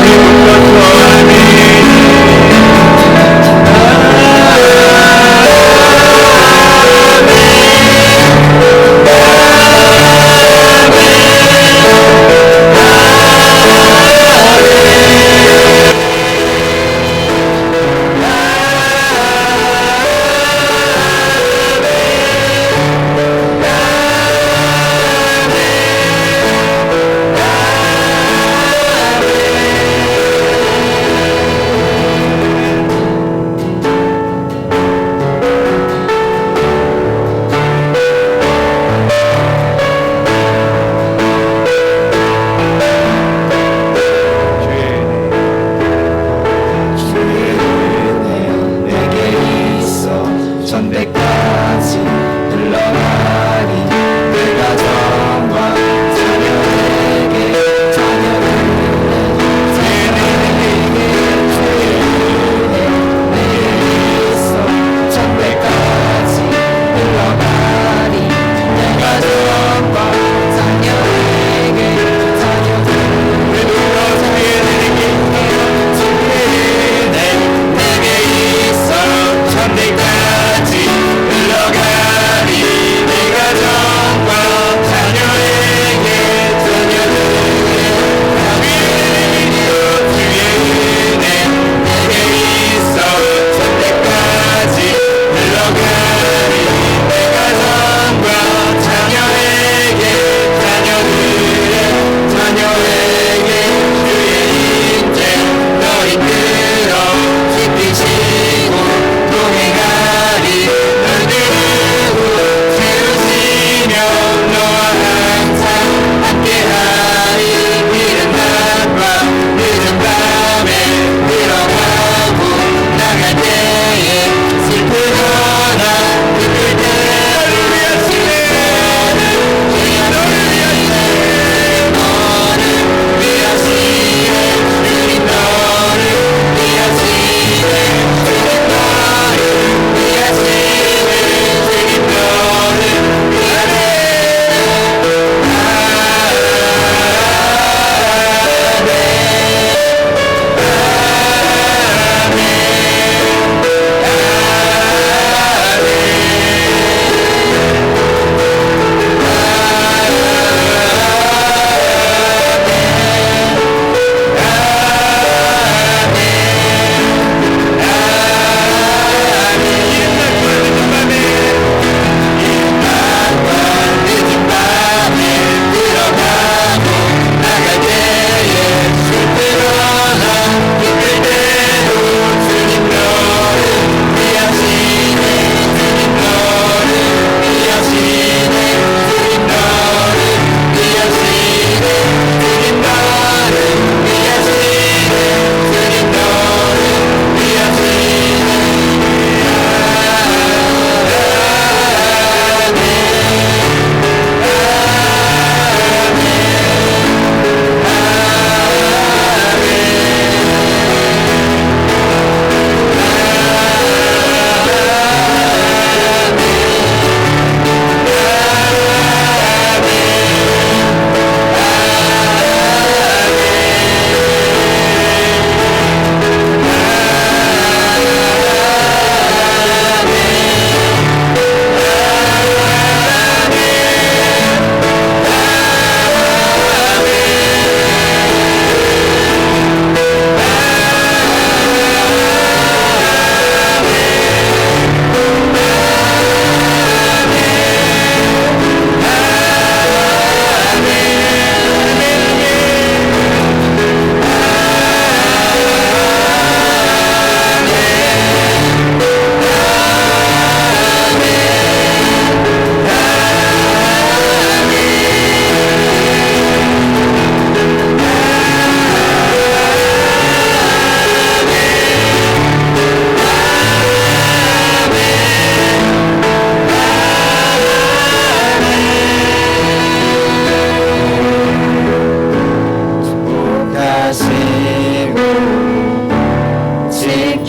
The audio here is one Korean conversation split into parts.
믿음으로써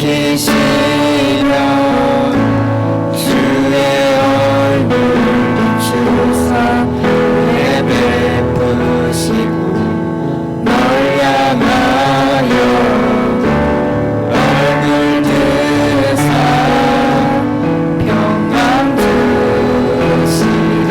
지키시며 주의 얼굴 비추사 예배 베푸시고 널 향하여 얼굴 드사 평강 주시리.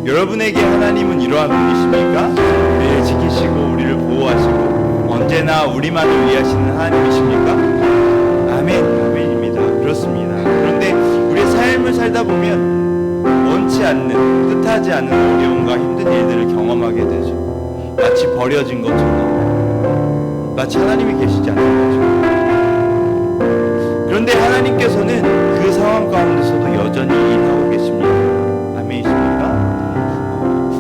여러분에게 하나님은 이러한 분이십니까? 우리를 지키시고 우리를 보호하시고 언제나 우리만을 위하시는 하나님이십니까? 아멘, 아멘입니다. 그렇습니다. 그런데 우리의 삶을 살다 보면 원치 않는, 뜻하지 않은 어려움과 힘든 일들을 경험하게 되죠. 마치 버려진 것처럼, 마치 하나님이 계시지 않는 것처럼. 그런데 하나님께서는 그 상황 가운데서도 여전히 일하고 계십니다. 아멘이십니까?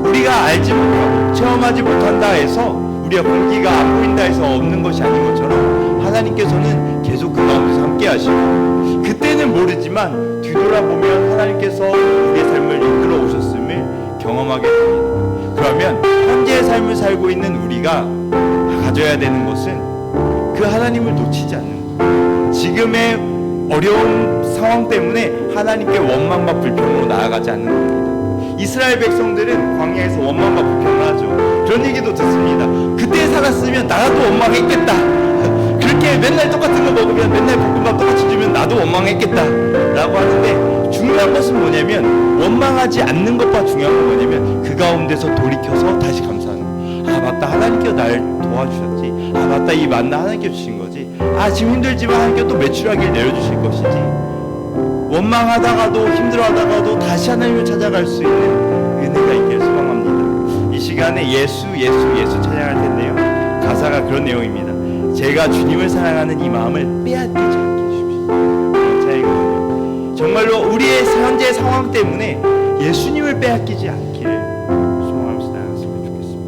우리가 알지 못하고 체험하지 못한다 해서, 우리가 공기가 안 보인다 해서 없는 것이 아닌 것처럼 하나님께서는 계속 그 가운데서 함께 하시고, 그때는 모르지만 뒤돌아보면 하나님께서 우리의 삶을 이끌어 오셨음을 경험하게 됩니다. 그러면 현재의 삶을 살고 있는 우리가 가져야 되는 것은 그 하나님을 놓치지 않는 거예요. 지금의 어려운 상황 때문에 하나님께 원망과 불평으로 나아가지 않는 겁니다. 이스라엘 백성들은 광야에서 원망과 불평을 하죠. 그런 얘기도 듣습니다. 그때 살았으면 나도 원망했겠다. 그렇게 맨날 똑같은 거 먹으면, 맨날 볶음밥 똑같이 주면 나도 원망했겠다 라고 하는데, 중요한 것은 뭐냐면, 원망하지 않는 것과 중요한 건 뭐냐면 그 가운데서 돌이켜서 다시 감사하는 거예요. 아 맞다, 하나님께서 날 도와주셨지. 아 맞다, 이 만나 하나님께 주신 거지. 아 지금 힘들지만 하나님께 또 매출하길 내려주실 것이지. 원망하다가도 힘들어하다가도 다시 하나님을 찾아갈 수 있는 은혜가 있기를 소망합니다. 이 시간에 예수 찬양할 텐데요, 가사가 그런 내용입니다. 제가 주님을 사랑하는 이 마음을 빼앗기지 않게 해주십시오. 그런 차이거든요. 정말로 우리의 현재 상황 때문에 예수님을 빼앗기지 않기를 소망하면서 나아갔으면 좋겠습니다.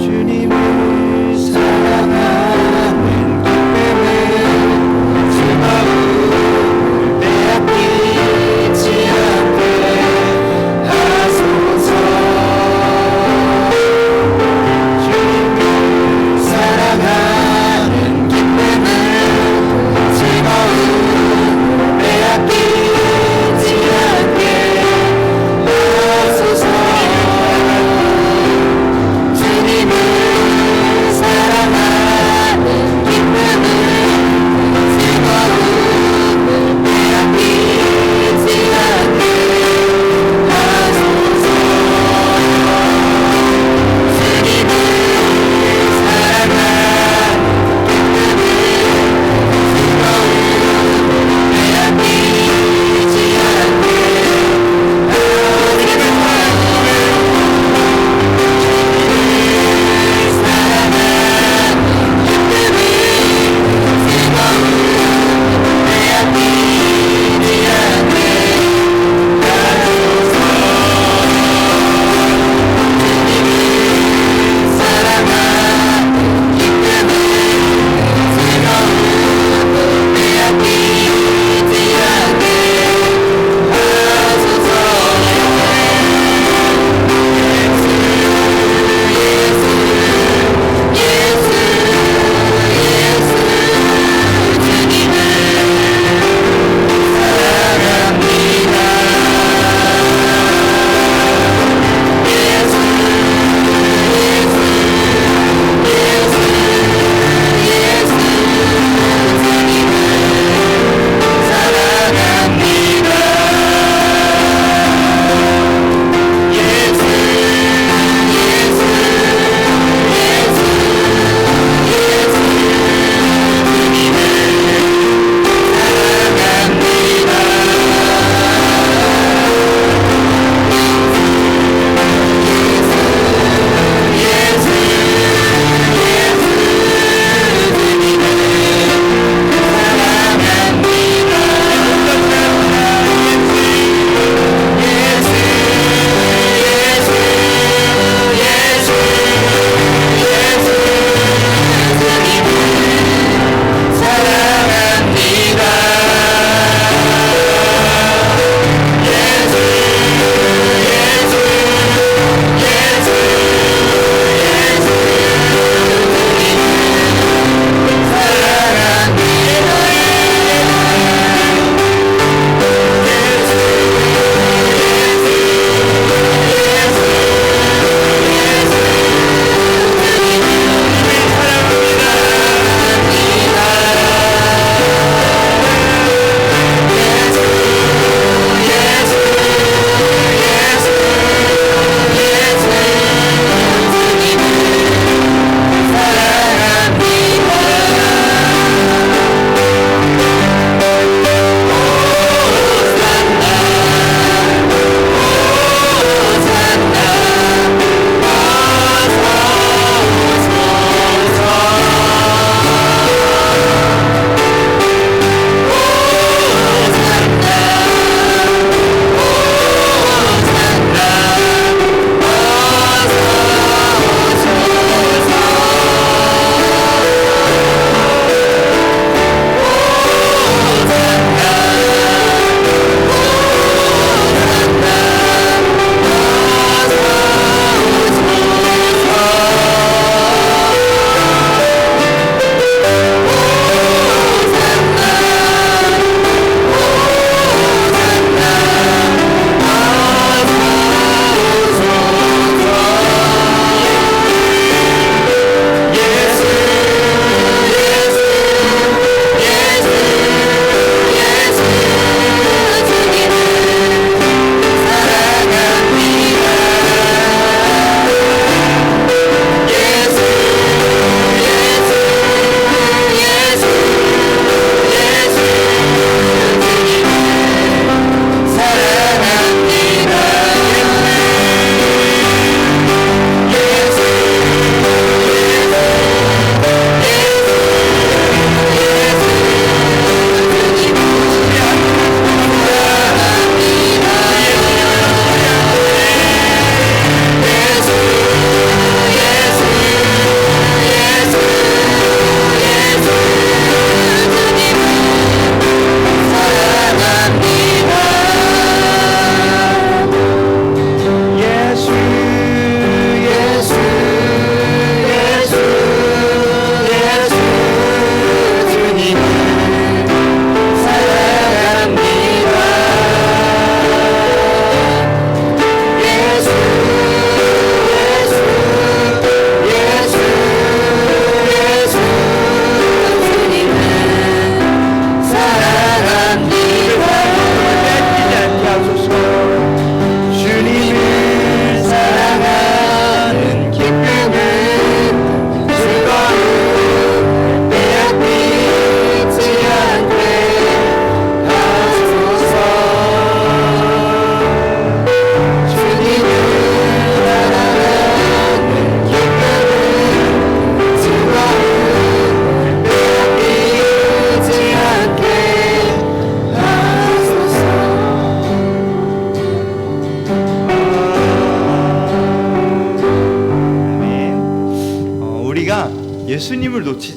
주님을 사랑하는 기쁨을 주 마음을 빼앗기지 않게 하소서.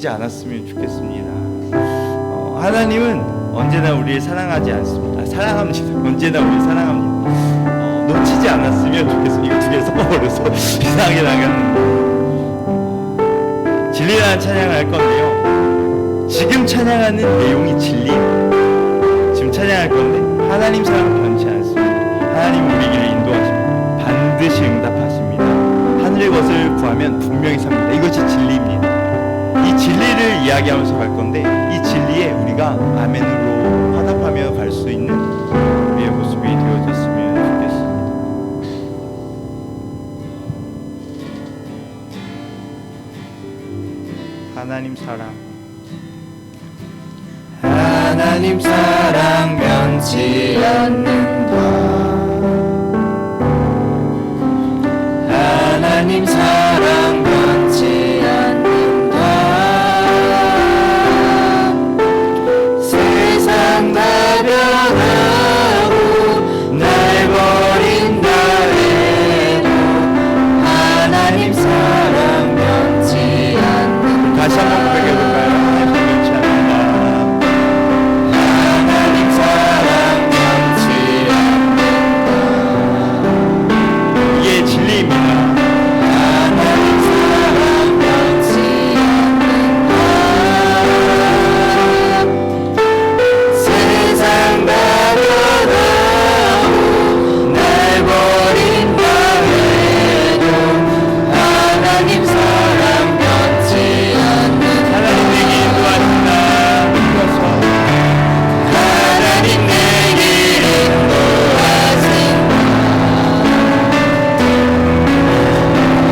놓치지 않았으면 좋겠습니다. 하나님은 언제나 우리를 사랑하지 않습니다. 사랑합니다. 언제나 우리를 사랑합니다. 놓치지 않았으면 좋겠습니다. 이거 두 개 섞어버려서 이상하게 나갔는데, 진리라는 찬양을 할 건데요, 지금 찬양하는 내용이 진리, 지금 찬양할 건데 하나님 사랑은 변치 않습니다. 하나님 우리 길을 인도하십니다. 반드시 응답하십니다. 하늘의 것을 구하면 분명히 삽니다. 이것이 진리입니다. 이 진리를 이야기하면서 갈 건데, 이 진리에 우리가 아멘으로 화답하며 갈 수 있는 우리의 모습이 되어졌으면 좋겠습니다. 하나님 사랑, 하나님 사랑 변치 않는다. 하나님 사랑 변치 않는다. 세상 다 변하고 날 버린다 해도 하나님 사랑 변치 않는다. 다시 한번 고백해볼까요? 하나님 변치 않는다. 하나님 사랑 변치 않는다. 이게 진리입니다. 하나님 사랑 변치 않는다. 세상 다 변하고 날 버린다 해도 하나님 사랑 변치 않는다. 하나님 내게 인도하신다. 믿어서 하나님 내게 인도하신다.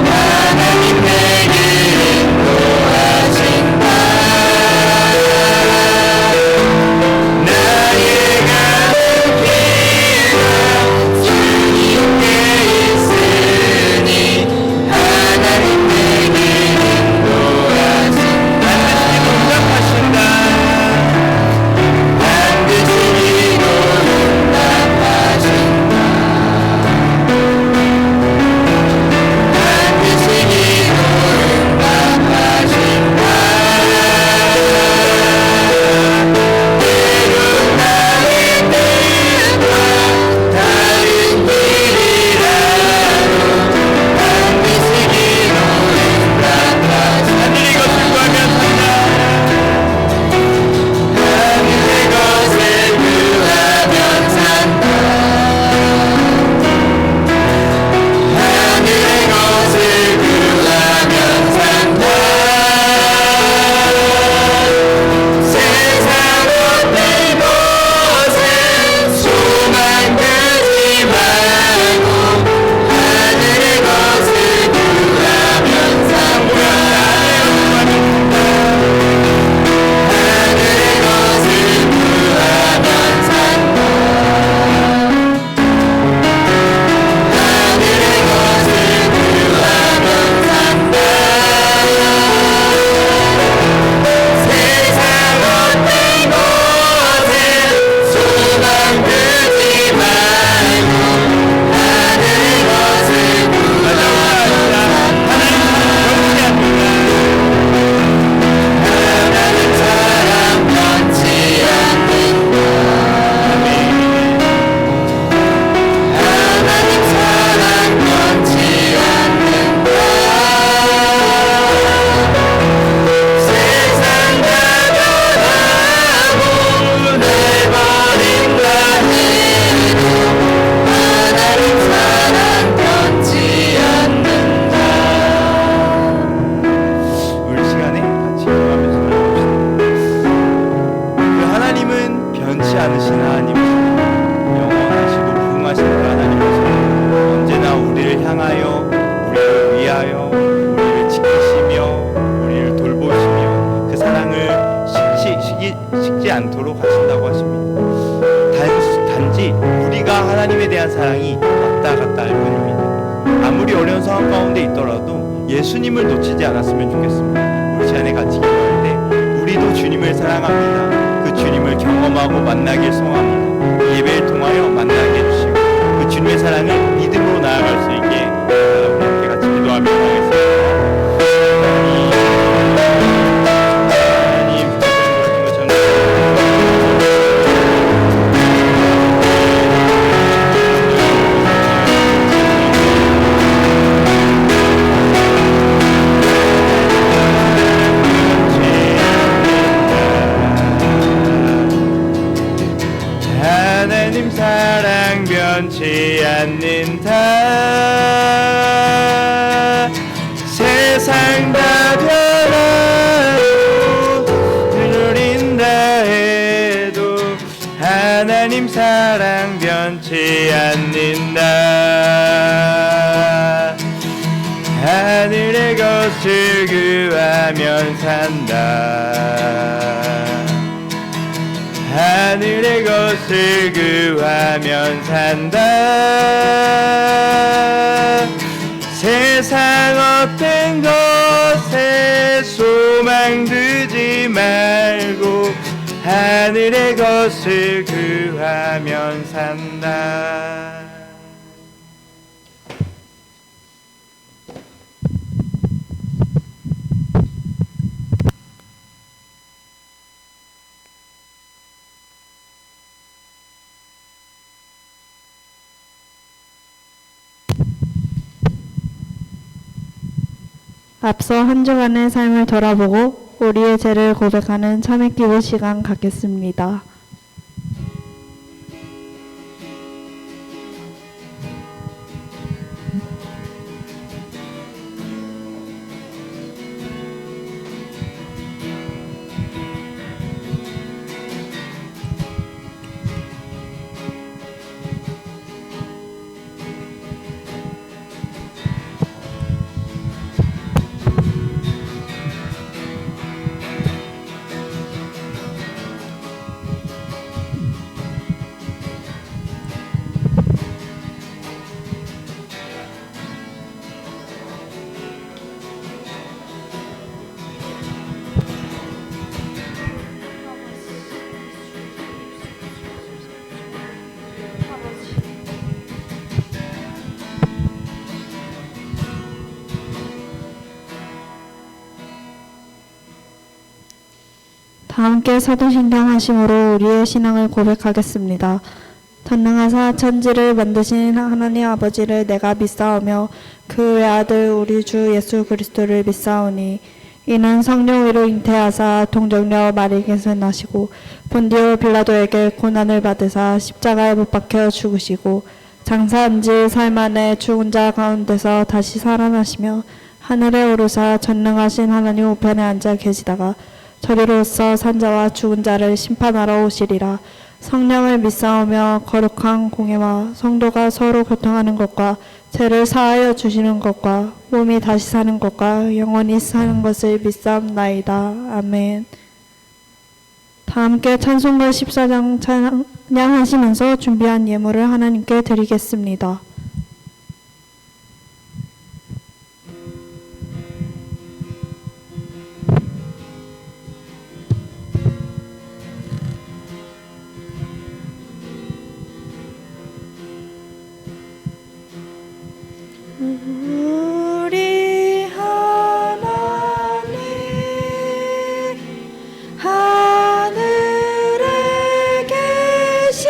하나님 내게 인도하신다. 나의 가는 길은 주님께 있으니 하나님 내게 인도하신다. 응답하신다. 반드시 기도 응답하신다. 반드시 기도 응답하신다. 때론 나의 뜻과 다른 길이라도 반드시 기도 응답하신다. 하늘의 것을 구하면 산다. 하늘의 것을 구하면 산다. 하늘의 것을 구하면 산다. 세상 어떤 곳에 소망 두지 말고 하늘의 것을 구하면 산다. 하늘의 것을 구하면 산다. 하늘의 것을 구하면 산다. 세상 어떤 곳에 소망 두지 말고 하늘의 것을 구하면 산다. 하나님 사랑 변치 않는다. 하나님 사랑 변치 않는다. 세상 다 변하고 날 버린다 해도 하나님 사랑 변치 않는다. 우리 시간에 같이 기도하면서 나갑시다. 그 하나님은 변치 않으신 하나님이십니다. 영원하시고 부흥하신 그 하나님이십니다. 언제나 우리를 향하여, 우리를 위하여, 우리를 지키시며 우리를 돌보시며 그 사랑을 식지 않도록 하신다고 하십니다. 단지 우리가 하나님에 대한 사랑이 왔다 갔다 할 뿐입니다. 아무리 어려운 상황 가운데 있더라도 예수님을 놓치지 않았으면 좋겠습니다. 우리 시간에 같이 기도할 때 우리도 주님을 사랑합니다. 그 주님을 경험하고 만나길 소망합니다. 이 예배를 통하여 만나게 해주시고 그 주님의 사랑을 믿음으로 나아갈 수 있게 우리 함께 같이 기도하며 나가겠습니다. 변치 않는다. 세상 다 변하고 누린다 해도 하나님 사랑 변치 않는다. 하늘의 것을 구하면 산다. 하늘의 것을 구하면 산다. 세상 어떤 것에 소망 두지 말고 하늘의 것을 구하면 산다. 앞서 한 주간의 삶을 돌아보고 우리의 죄를 고백하는 참회 기도 시간 갖겠습니다. 다 함께 사도신당 하심으로 우리의 신앙을 고백하겠습니다. 전능하사 천지를 만드신 하나님 아버지를 내가 믿사오며 그 외아들 우리 주 예수 그리스도를 믿사오니 이는 성령 위로 잉태하사 동정녀 마리에게서 나시고 본디오 빌라도에게 고난을 받으사 십자가에 못 박혀 죽으시고 장사한 지 사흘 만에 죽은 자 가운데서 다시 살아나시며 하늘에 오르사 전능하신 하나님 우편에 앉아 계시다가 저리로서 산자와 죽은 자를 심판하러 오시리라. 성령을 믿사오며 거룩한 공예와 성도가 서로 교통하는 것과 죄를 사하여 주시는 것과 몸이 다시 사는 것과 영원히 사는 것을 믿사옵나이다. 아멘. 다 함께 찬송가 14장 찬양하시면서 준비한 예물을 하나님께 드리겠습니다. 우리 하나님 하늘에 계시니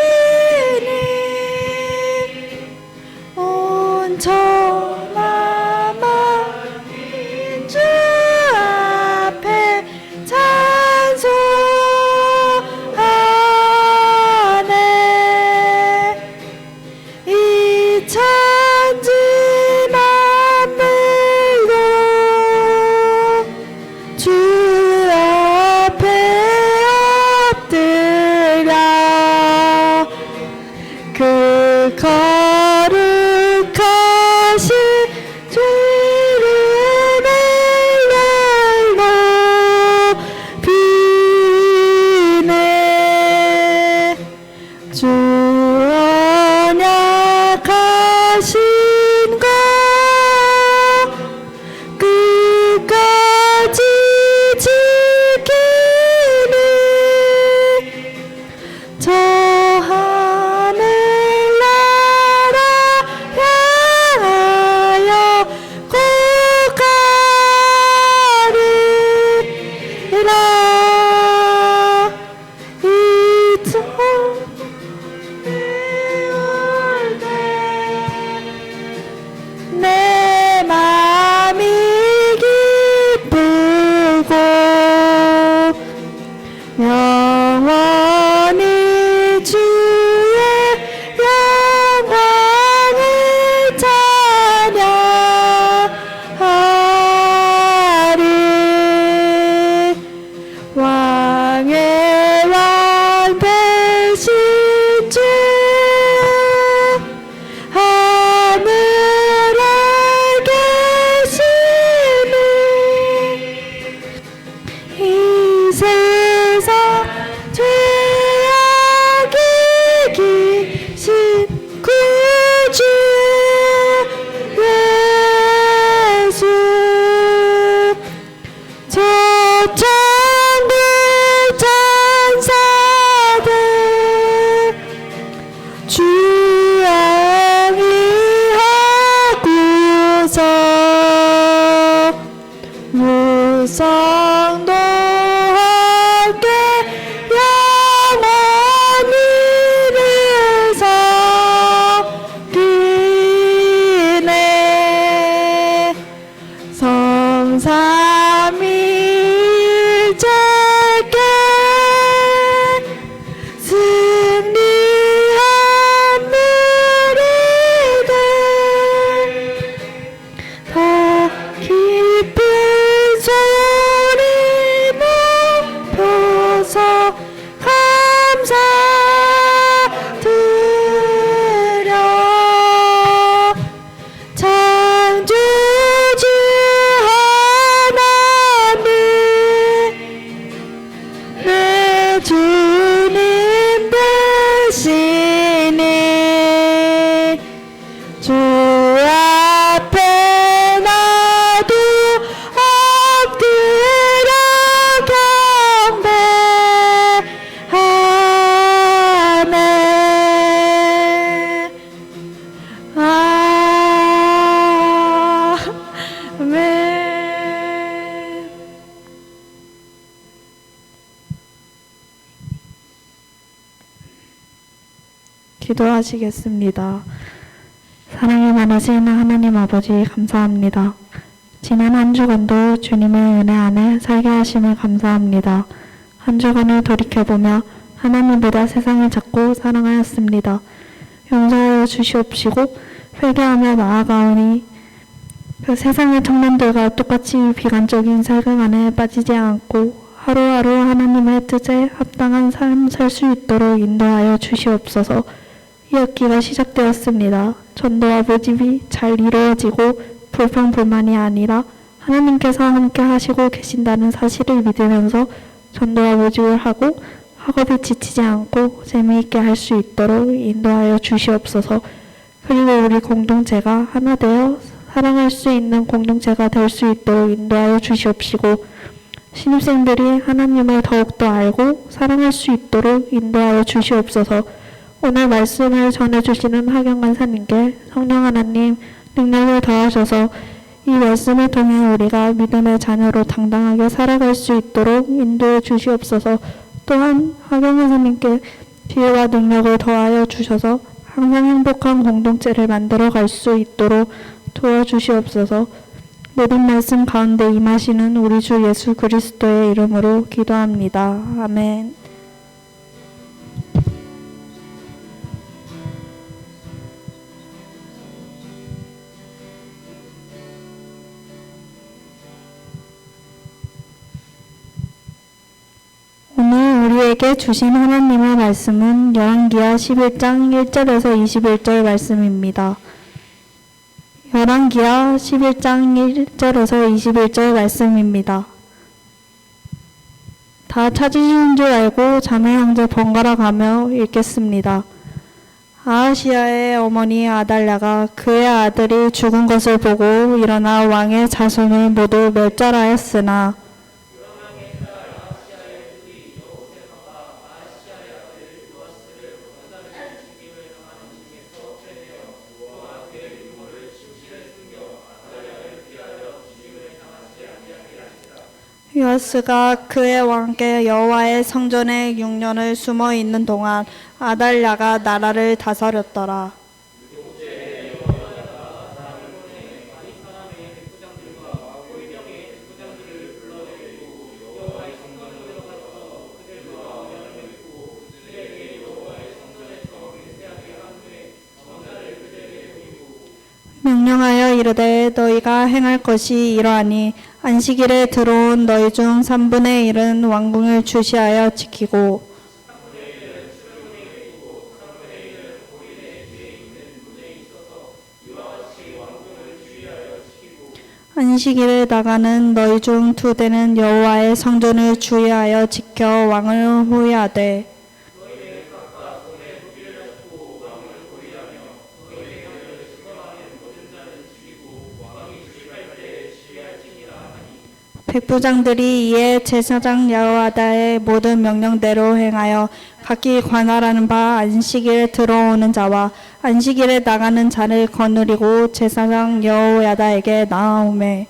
주님 대신에 주 앞에 나도 엎드려 경배하네. 아멘. 기도하시겠습니다. 사랑이 많으신 하나님 아버지 감사합니다. 지난 한 주간도 주님의 은혜 안에 살게 하심을 감사합니다. 한 주간을 돌이켜보며 하나님보다 세상을 찾고 사랑하였습니다. 용서하여 주시옵시고 회개하며 나아가오니 그 세상의 청년들과 똑같이 비관적인 살금 안에 빠지지 않고 하루하루 하나님의 뜻에 합당한 삶 살 수 있도록 인도하여 주시옵소서. 이 학기가 시작되었습니다. 전도와 모집이 잘 이루어지고 불평불만이 아니라 하나님께서 함께 하시고 계신다는 사실을 믿으면서 전도와 모집을 하고 학업에 지치지 않고 재미있게 할 수 있도록 인도하여 주시옵소서. 그리고 우리 공동체가 하나 되어 사랑할 수 있는 공동체가 될 수 있도록 인도하여 주시옵시고 신입생들이 하나님을 더욱더 알고 사랑할 수 있도록 인도하여 주시옵소서. 오늘 말씀을 전해주시는 하경 간사님께 성령 하나님 능력을 더하셔서 이 말씀을 통해 우리가 믿음의 자녀로 당당하게 살아갈 수 있도록 인도해 주시옵소서. 또한 하경 간사님께 지혜와 능력을 더하여 주셔서 항상 행복한 공동체를 만들어 갈 수 있도록 도와주시옵소서. 모든 말씀 가운데 임하시는 우리 주 예수 그리스도의 이름으로 기도합니다. 아멘. 오늘 우리에게 주신 하나님의 말씀은 열왕기하 11장 1절에서 21절 말씀입니다. 열왕기하 11장 1절에서 21절 말씀입니다. 다 찾으신 줄 알고 자매 형제 번갈아 가며 읽겠습니다. 아하시야의 어머니 아달랴가 그의 아들이 죽은 것을 보고 일어나 왕의 자손을 모두 멸절하였으나 요아스가 그의 왕께 여호와의 성전에 6년을 숨어 있는 동안 아달랴가 나라를 다스렸더라. 명령하여 이르되 너희가 행할 것이 이러하니 안식일에 들어온 너희 중 3분의 1은 왕궁을 주시하여 지키고 안식일에 나가는 너희 중 2대는 여호와의 성전을 주의하여 지켜 왕을 호위하되 백부장들이 이에 제사장 여호야다의 모든 명령대로 행하여 각기 관할하는 바 안식일에 들어오는 자와 안식일에 나가는 자를 거느리고 제사장 여호야다에게 나아오매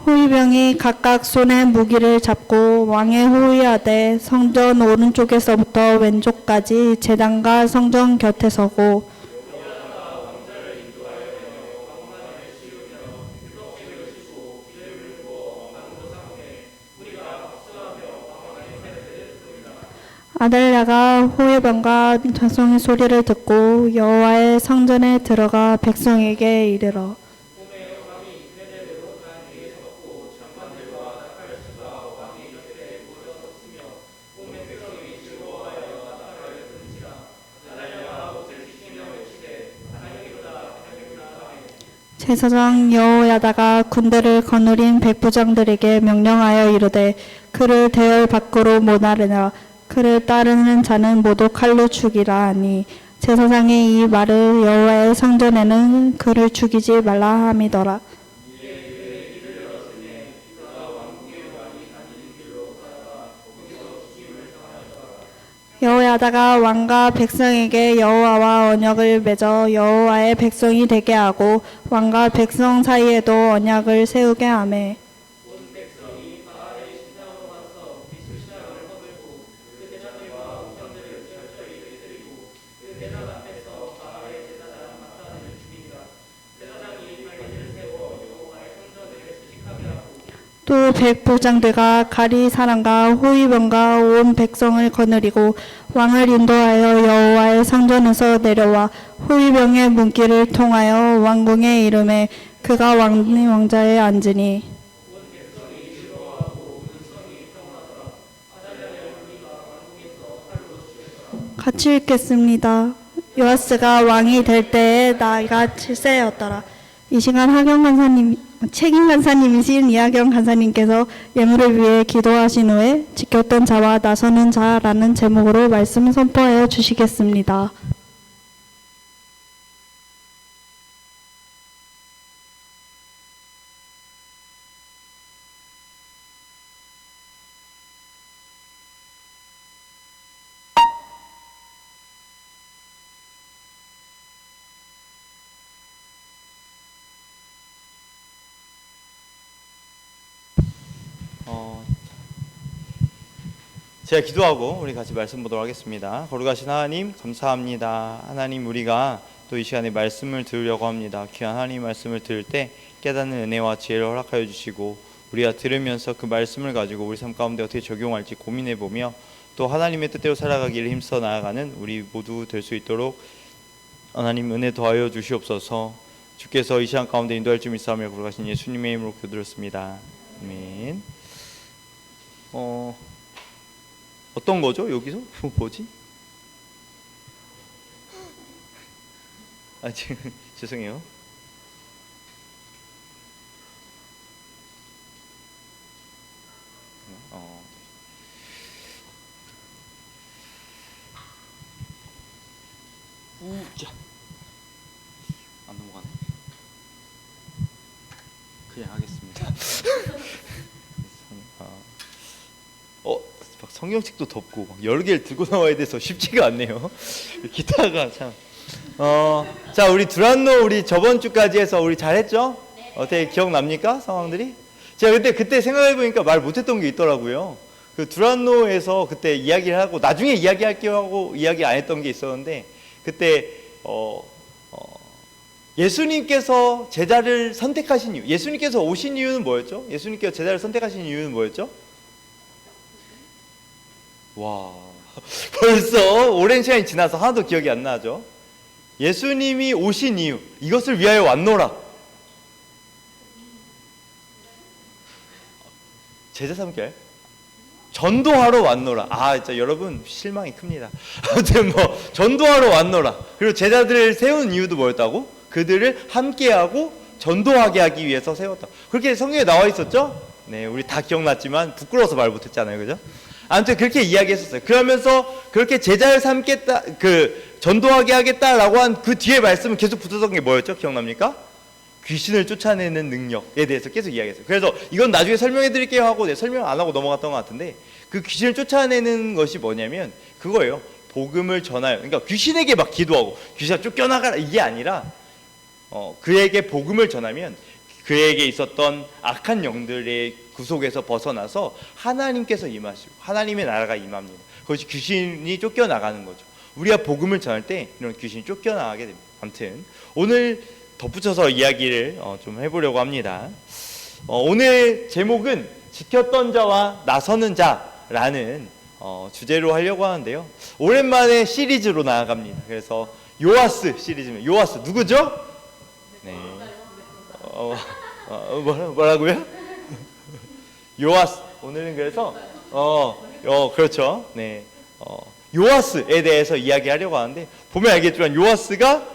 호위병이 각각 손에 무기를 잡고 왕의 호위하되 성전 오른쪽에서부터 왼쪽까지 제단과 성전 곁에 서고 아달랴가 호위병과 전성의 소리를 듣고 여호와의 성전에 들어가 백성에게 이르러 제사장 여호야다가 군대를 거느린 백부장들에게 명령하여 이르되 그를 대열 밖으로 모나르라. 그를 따르는 자는 모두 칼로 죽이라 하니 제사장의 이 말을 여호와의 성전에는 그를 죽이지 말라 함이더라. 여호야다가 왕과 백성에게 여호와와 언약을 맺어 여호와의 백성이 되게 하고 왕과 백성 사이에도 언약을 세우게 하매 또 백부장들과 가리 사람과 호위병과 온 백성을 거느리고 왕을 인도하여 여호와의 성전에서 내려와 호위병의 문길을 통하여 왕궁에 이르매 그가 왕자에 앉으니 같이 읽겠습니다. 요아스가 왕이 될 때에 나이가 7세였더라. 이 시간 하경 간사님, 책임 간사님이신 이하경 간사님께서 예물을 위해 기도하신 후에 지켰던 자와 나서는 자라는 제목으로 말씀 선포하여 주시겠습니다. 제가 기도하고 우리 같이 말씀 보도록 하겠습니다. 거룩하신 하나님 감사합니다. 하나님 우리가 또 이 시간에 말씀을 들으려고 합니다. 귀한 하나님 말씀을 들을 때 깨닫는 은혜와 지혜를 허락하여 주시고 우리가 들으면서 그 말씀을 가지고 우리 삶 가운데 어떻게 적용할지 고민해보며 또 하나님의 뜻대로 살아가기를 힘써 나아가는 우리 모두 될 수 있도록 하나님 은혜 더하여 주시옵소서. 주께서 이 시간 가운데 인도할 줄 믿사오며 거룩하신 예수님의 이름으로 기도드렸습니다. 아멘. 어떤 거죠? 여기서? 뭐지? 지금 죄송해요. 자, 안 넘어가네. 그냥 하겠습니다. 막 성경책도 덮고 막 여러 개를 들고 나와야 돼서 쉽지가 않네요. 기타가 참. 자, 우리 두란노 우리 저번 주까지 해서 우리 잘했죠? 어떻게 기억납니까? 상황들이? 제가 그때 생각해 보니까 말 못했던 게 있더라고요. 그 두란노에서 그때 이야기를 하고 나중에 이야기할게요 하고 이야기 안 했던 게 있었는데 그때 예수님께서 제자를 선택하신 이유, 예수님께서 오신 이유는 뭐였죠? 예수님께서 제자를 선택하신 이유는 뭐였죠? 와, 벌써 오랜 시간이 지나서 하나도 기억이 안 나죠? 예수님이 오신 이유, 이것을 위하여 왔노라. 제자 삼결 전도하러 왔노라. 진짜 여러분 실망이 큽니다. 아무튼 전도하러 왔노라. 그리고 제자들을 세운 이유도 뭐였다고? 그들을 함께하고 전도하게 하기 위해서 세웠다. 그렇게 성경에 나와 있었죠? 네, 우리 다 기억났지만 부끄러워서 말 못했잖아요, 그죠? 아무튼 그렇게 이야기했었어요. 그러면서 그렇게 제자를 삼겠다, 전도하게 하겠다라고 한 그 뒤에 말씀은 계속 붙었던 게 뭐였죠? 기억납니까? 귀신을 쫓아내는 능력에 대해서 계속 이야기했어요. 그래서 이건 나중에 설명해 드릴게요 하고 설명 안 하고 넘어갔던 것 같은데 그 귀신을 쫓아내는 것이 뭐냐면 그거예요. 복음을 전하여, 그러니까 귀신에게 막 기도하고 귀신아 쫓겨나가라 이게 아니라 그에게 복음을 전하면 그에게 있었던 악한 영들의 구속에서 벗어나서 하나님께서 임하시고 하나님의 나라가 임합니다. 그것이 귀신이 쫓겨나가는 거죠. 우리가 복음을 전할 때 이런 귀신이 쫓겨나가게 됩니다. 아무튼 오늘 덧붙여서 이야기를 좀 해보려고 합니다. 오늘 제목은 지켰던 자와 나서는 자라는 주제로 하려고 하는데요. 오랜만에 시리즈로 나아갑니다. 그래서 요아스 시리즈입니다. 요아스 누구죠? 네. 뭐라고요? 요아스. 오늘은 그래서 그렇죠. 네. 요아스에 대해서 이야기하려고 하는데 보면 알겠지만 요아스가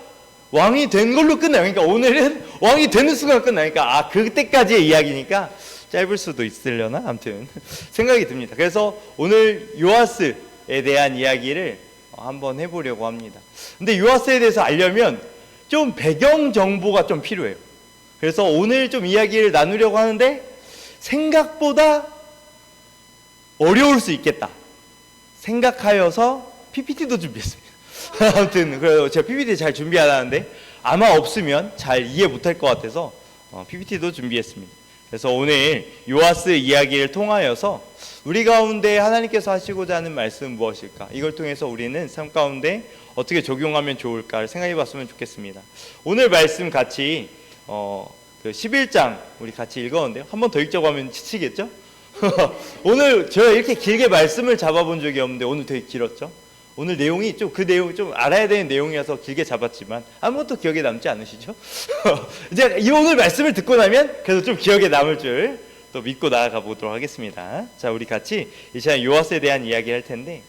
왕이 된 걸로 끝나요. 그러니까 오늘은 왕이 되는 순간 끝나니까 아 그때까지의 이야기니까 짧을 수도 있으려나 아무튼 생각이 듭니다. 그래서 오늘 요아스에 대한 이야기를 한번 해보려고 합니다. 근데 요아스에 대해서 알려면 좀 배경 정보가 좀 필요해요. 그래서 오늘 좀 이야기를 나누려고 하는데 생각보다 어려울 수 있겠다 생각하여서 PPT도 준비했습니다. 아무튼 그래서 제가 PPT 잘 준비 안 하는데 아마 없으면 잘 이해 못할 것 같아서 PPT도 준비했습니다. 그래서 오늘 요아스 이야기를 통하여서 우리 가운데 하나님께서 하시고자 하는 말씀은 무엇일까? 이걸 통해서 우리는 삶 가운데 어떻게 적용하면 좋을까를 생각해 봤으면 좋겠습니다. 오늘 말씀 같이 그 11장 우리 같이 읽었는데요. 한 번 더 읽자고 하면 지치겠죠? 오늘 제가 이렇게 길게 말씀을 잡아본 적이 없는데 오늘 되게 길었죠? 오늘 내용이 좀 그 내용 좀 알아야 되는 내용이어서 길게 잡았지만 아무것도 기억에 남지 않으시죠? 이제 이 오늘 말씀을 듣고 나면 그래도 좀 기억에 남을 줄 또 믿고 나아가 보도록 하겠습니다. 자, 우리 같이 이 시간 요아스에 대한 이야기를 할 텐데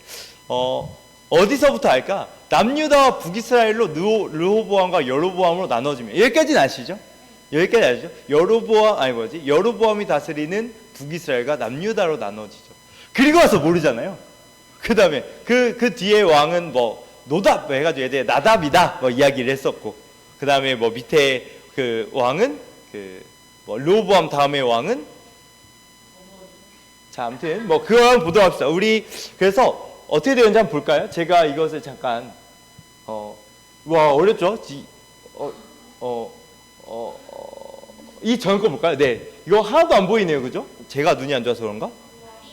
어디서부터 할까? 남유다와 북이스라엘로 르호보암과 여로보암으로 나눠지면 여기까지는 아시죠? 여기까지 아시죠? 여로보암이 다스리는 북이스라엘과 남유다로 나눠지죠. 그리고 와서 모르잖아요. 그 다음에 그 뒤에 왕은 뭐 노답 해가지고 얘들 나답이다 뭐 이야기를 했었고, 그 다음에 뭐 밑에 그 왕은 뭐 르호보암 다음에 왕은 자 아무튼 뭐 그거 한번 보도록 합시다. 우리 그래서 어떻게 되는지 한번 볼까요? 제가 이것을 잠깐 와 어렵죠? 이 전 거 볼까요? 네, 이거 하나도 안 보이네요, 그죠? 제가 눈이 안 좋아서 그런가?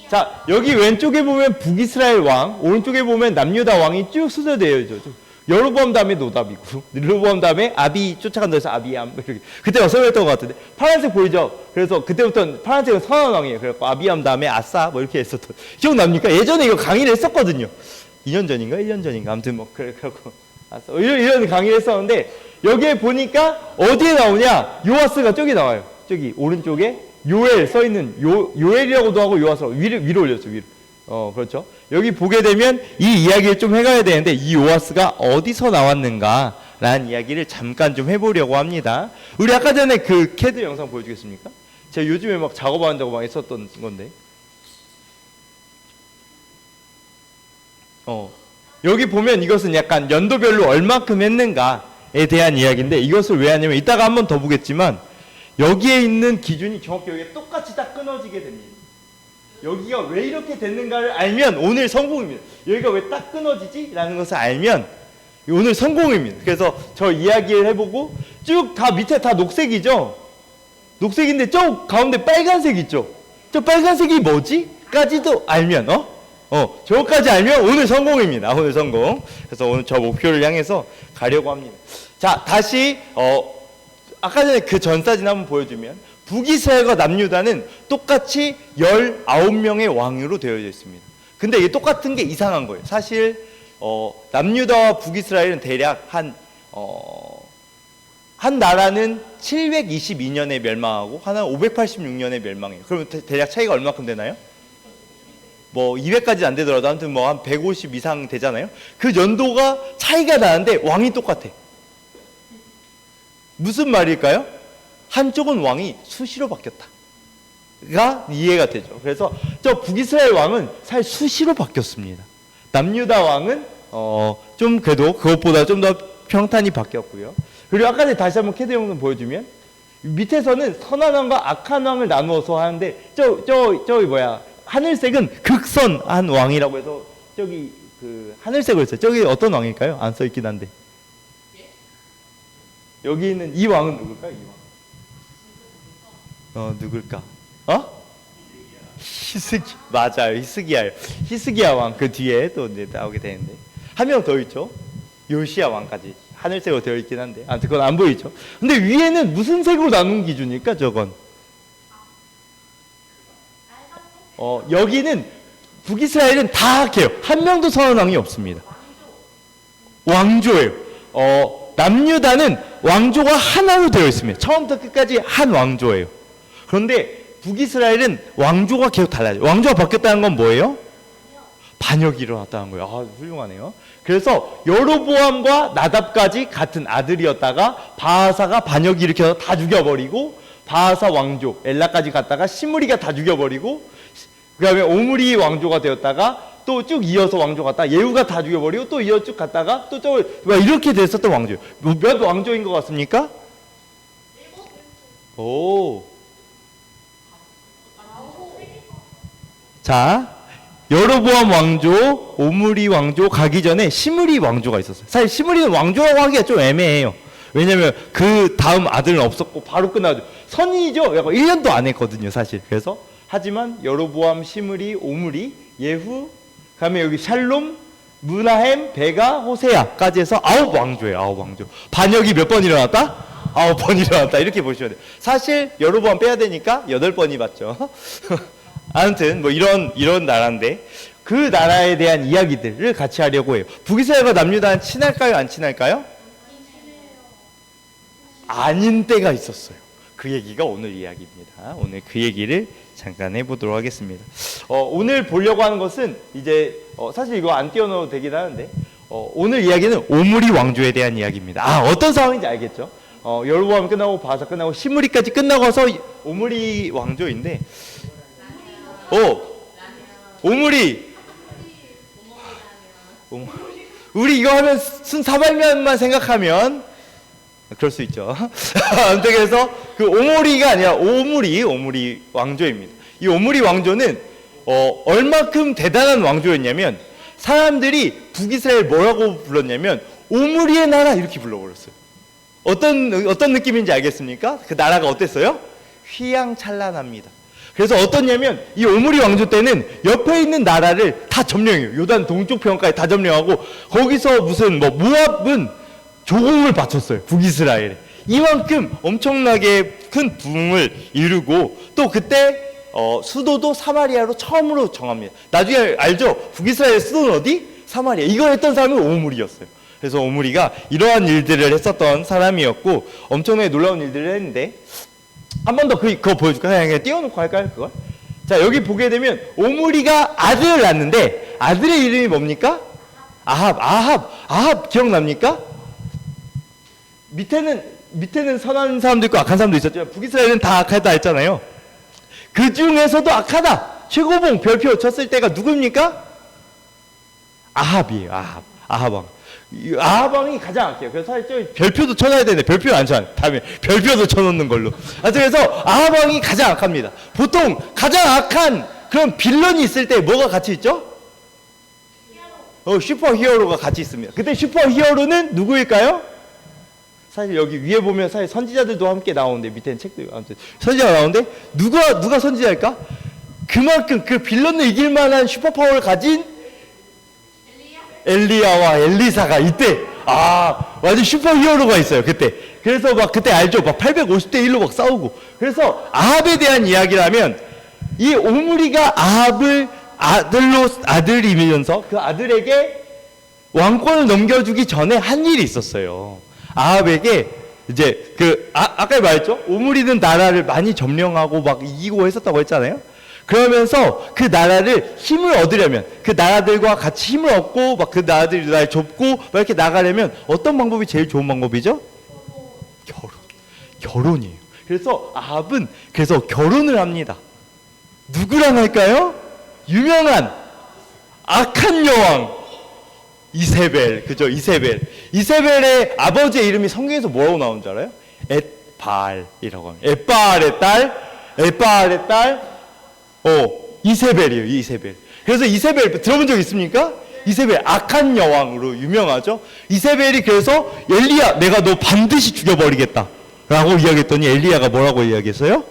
자, 여기 왼쪽에 보면 북이스라엘 왕, 오른쪽에 보면 남유다 왕이 쭉 수저되어 있죠. 여로보암 다음에 노답이고, 르호보암 다음에 아비 쫓아간다 해서 아비암 이렇게. 그때 설명했던 것 같은데 파란색 보이죠? 그래서 그때부터 파란색은 선한 왕이에요. 그래서 아비암 다음에 아싸 뭐 이렇게 했었던 기억납니까? 예전에 이거 강의를 했었거든요. 2년 전인가 1년 전인가 아무튼 뭐 그래갖고 아싸 이런 강의를 했었는데 여기에 보니까 어디에 나오냐? 요아스가 저기 나와요. 저기 오른쪽에 요엘 써 있는 요엘이라고도 하고 요아스라고 위로 올렸죠. 위로. 그렇죠. 여기 보게 되면 이 이야기를 좀 해가야 되는데 이 요아스가 어디서 나왔는가라는 이야기를 잠깐 좀 해보려고 합니다. 우리 아까 전에 그 캐드 영상 보여주겠습니까? 제가 요즘에 막 작업한다고 막 했었던 건데. 여기 보면 이것은 약간 연도별로 얼마큼 했는가에 대한 이야기인데 이것을 왜 하냐면 이따가 한 번 더 보겠지만 여기에 있는 기준이 정확히 여기에 똑같이 딱 끊어지게 됩니다. 여기가 왜 이렇게 됐는가를 알면 오늘 성공입니다. 여기가 왜 딱 끊어지지? 라는 것을 알면 오늘 성공입니다. 그래서 저 이야기를 해보고 쭉 다 밑에 다 녹색이죠? 녹색인데 저 가운데 빨간색 있죠? 저 빨간색이 뭐지? 까지도 알면 저거까지 알면 오늘 성공입니다. 오늘 성공. 그래서 오늘 저 목표를 향해서 가려고 합니다. 자, 다시 아까 전에 그 전 사진 한번 보여주면 북이스라엘과 남유다는 똑같이 19명의 왕으로 되어져 있습니다. 근데 이게 똑같은 게 이상한 거예요. 사실 남유다와 북이스라엘은 대략 한 나라는 722년에 멸망하고 하나는 586년에 멸망해요. 그러면 대략 차이가 얼마큼 되나요? 뭐 200까지 안 되더라도 아무튼 뭐 한 150 이상 되잖아요. 그 연도가 차이가 나는데 왕이 똑같아. 무슨 말일까요? 한쪽은 왕이 수시로 바뀌었다가 이해가 되죠. 그래서 저 북이스라엘 왕은 사실 수시로 바뀌었습니다. 남유다 왕은 좀 그래도 그것보다 좀 더 평탄히 바뀌었고요. 그리고 아까 전에 다시 한번 캐드 영상 보여주면 밑에서는 선한 왕과 악한 왕을 나누어서 하는데 저기 뭐야 하늘색은 극선한 왕이라고 해서 저기 그 하늘색으로 했어요. 저기 어떤 왕일까요? 안 써있긴 한데 여기 있는 이 왕은 누굴까요? 이 왕. 누굴까? 맞아요. 히스기야 왕 그 뒤에 또 이제 나오게 되는데 한 명 더 있죠. 요시야 왕까지 하늘색으로 되어 있긴 한데 아무튼 그건 안 보이죠. 근데 위에는 무슨 색으로 나눈 기준일까 저건? 여기는 북이스라엘은 다 악해요. 한 명도 선한 왕이 없습니다. 왕조예요. 남유다는 왕조가 하나로 되어 있습니다. 처음부터 끝까지 한 왕조예요. 그런데 북이스라엘은 왕조가 계속 달라져요. 왕조가 바뀌었다는 건 뭐예요? 반역이 일어났다는 거예요. 아, 훌륭하네요. 그래서 여로보암과 나답까지 같은 아들이었다가 바하사가 반역이 일으켜서 다 죽여버리고, 바하사 왕조 엘라까지 갔다가 시므리가 다 죽여버리고, 그 다음에 오므리 왕조가 되었다가 또 쭉 이어서 왕조가 갔다가 예후가 다 죽여버리고 또 이어 쭉 갔다가 또 이렇게 됐었던 왕조예요. 몇 왕조인 것 같습니까? 오. 자, 여로보암 왕조, 오므리 왕조 가기 전에 시므리 왕조가 있었어요. 사실 시므리는 왕조라고 하기가 좀 애매해요. 왜냐면 그 다음 아들은 없었고 바로 끝나죠. 선이죠. 약간 1년도 안 했거든요, 사실. 그래서 하지만 여로보암, 시므리, 오므리, 예후, 그다음에 여기 샬롬, 무나햄, 베가, 호세아까지 해서 9왕조예요. 9왕조. 반역이 몇 번 일어났다? 9번 일어났다. 이렇게 보시면 돼요. 사실 여로보암 빼야 되니까 8번이 맞죠. 아무튼 뭐 이런 나라인데, 그 나라에 대한 이야기들을 같이 하려고 해요. 북이스라엘과 남유다는 친할까요, 안 친할까요? 아닌 때가 있었어요. 그 얘기가 오늘 이야기입니다. 오늘 그 얘기를 잠깐 해보도록 하겠습니다. 오늘 보려고 하는 것은 이제 사실 이거 안 띄워넣어도 되긴 하는데, 오늘 이야기는 오므리 왕조에 대한 이야기입니다. 어떤 상황인지 알겠죠? 여로보암 끝나고 바하사 끝나고 시므리까지 끝나고서 오므리 왕조인데, 오므리. 우리 이거 하면 순 사발면만 생각하면 그럴 수 있죠. 아무튼 그래서 그 오므리가 아니라 오므리 왕조입니다. 이 오므리 왕조는 얼마큼 대단한 왕조였냐면, 사람들이 북이스라엘 뭐라고 불렀냐면 오므리의 나라 이렇게 불러버렸어요. 어떤 느낌인지 알겠습니까? 그 나라가 어땠어요? 휘황찬란합니다. 그래서 어떻냐면 이 오므리 왕조 때는 옆에 있는 나라를 다 점령해요. 요단 동쪽 편까지 다 점령하고, 거기서 무슨 모압은 조공을 바쳤어요, 북이스라엘에. 이만큼 엄청나게 큰 부흥을 이루고, 또 그때 수도도 사마리아로 처음으로 정합니다. 나중에 알죠? 북이스라엘 수도는 어디? 사마리아. 이걸 했던 사람이 오므리였어요. 그래서 오므리가 이러한 일들을 했었던 사람이었고, 엄청나게 놀라운 일들을 했는데, 한 번 더 그거 보여줄까요? 그냥 띄워놓고 할까요, 그걸? 자, 여기 보게 되면 오므리가 아들을 낳는데, 아들의 이름이 뭡니까? 아합 기억납니까? 밑에는 선한 사람도 있고 악한 사람도 있었죠. 북이스라엘은 다 악하다 했잖아요. 그 중에서도 악하다, 최고봉 별표 쳤을 때가 누굽니까? 아합이에요. 아합왕. 아합왕이 가장 악해요. 그래서 사실 별표도 쳐놔야 되는데 별표 안 쳐. 다음에 별표도 쳐놓는 걸로. 그래서 아합왕이 가장 악합니다. 보통 가장 악한 그런 빌런이 있을 때 뭐가 같이 있죠? 슈퍼 히어로가 같이 있습니다. 그때 슈퍼 히어로는 누구일까요? 사실 여기 위에 보면 사실 선지자들도 함께 나오는데, 밑에는 책도 아무튼 선지자가 나오는데, 누가 선지자일까? 그만큼 그 빌런을 이길 만한 슈퍼파워를 가진 엘리야와 엘리사가 이때 완전 슈퍼 히어로가 있어요, 그때. 그래서 막 그때 알죠? 막 850대 1로 막 싸우고. 그래서 아합에 대한 이야기를 하면, 이 오므리가 아합을 아들이면서 그 아들에게 왕권을 넘겨주기 전에 한 일이 있었어요. 아합에게 이제 아까 말했죠? 오므리는 나라를 많이 점령하고 막 이기고 했었다고 했잖아요. 그러면서 그 나라를 힘을 얻으려면, 그 나라들과 같이 힘을 얻고 막 그 나라들이 날 좁고 막 이렇게 나가려면 어떤 방법이 제일 좋은 방법이죠? 결혼이에요. 그래서 아합은 그래서 결혼을 합니다. 누구랑 할까요? 유명한 악한 여왕 이세벨. 그죠? 이세벨의 아버지의 이름이 성경에서 뭐라고 나오는 줄 알아요? 엣바알이라고 합니다. 엣바알의 딸 이세벨이에요. 이세벨. 그래서 이세벨 들어본 적 있습니까? 이세벨 악한 여왕으로 유명하죠. 이세벨이 그래서 엘리야, 내가 너 반드시 죽여버리겠다 라고 이야기했더니, 엘리야가 뭐라고 이야기했어요?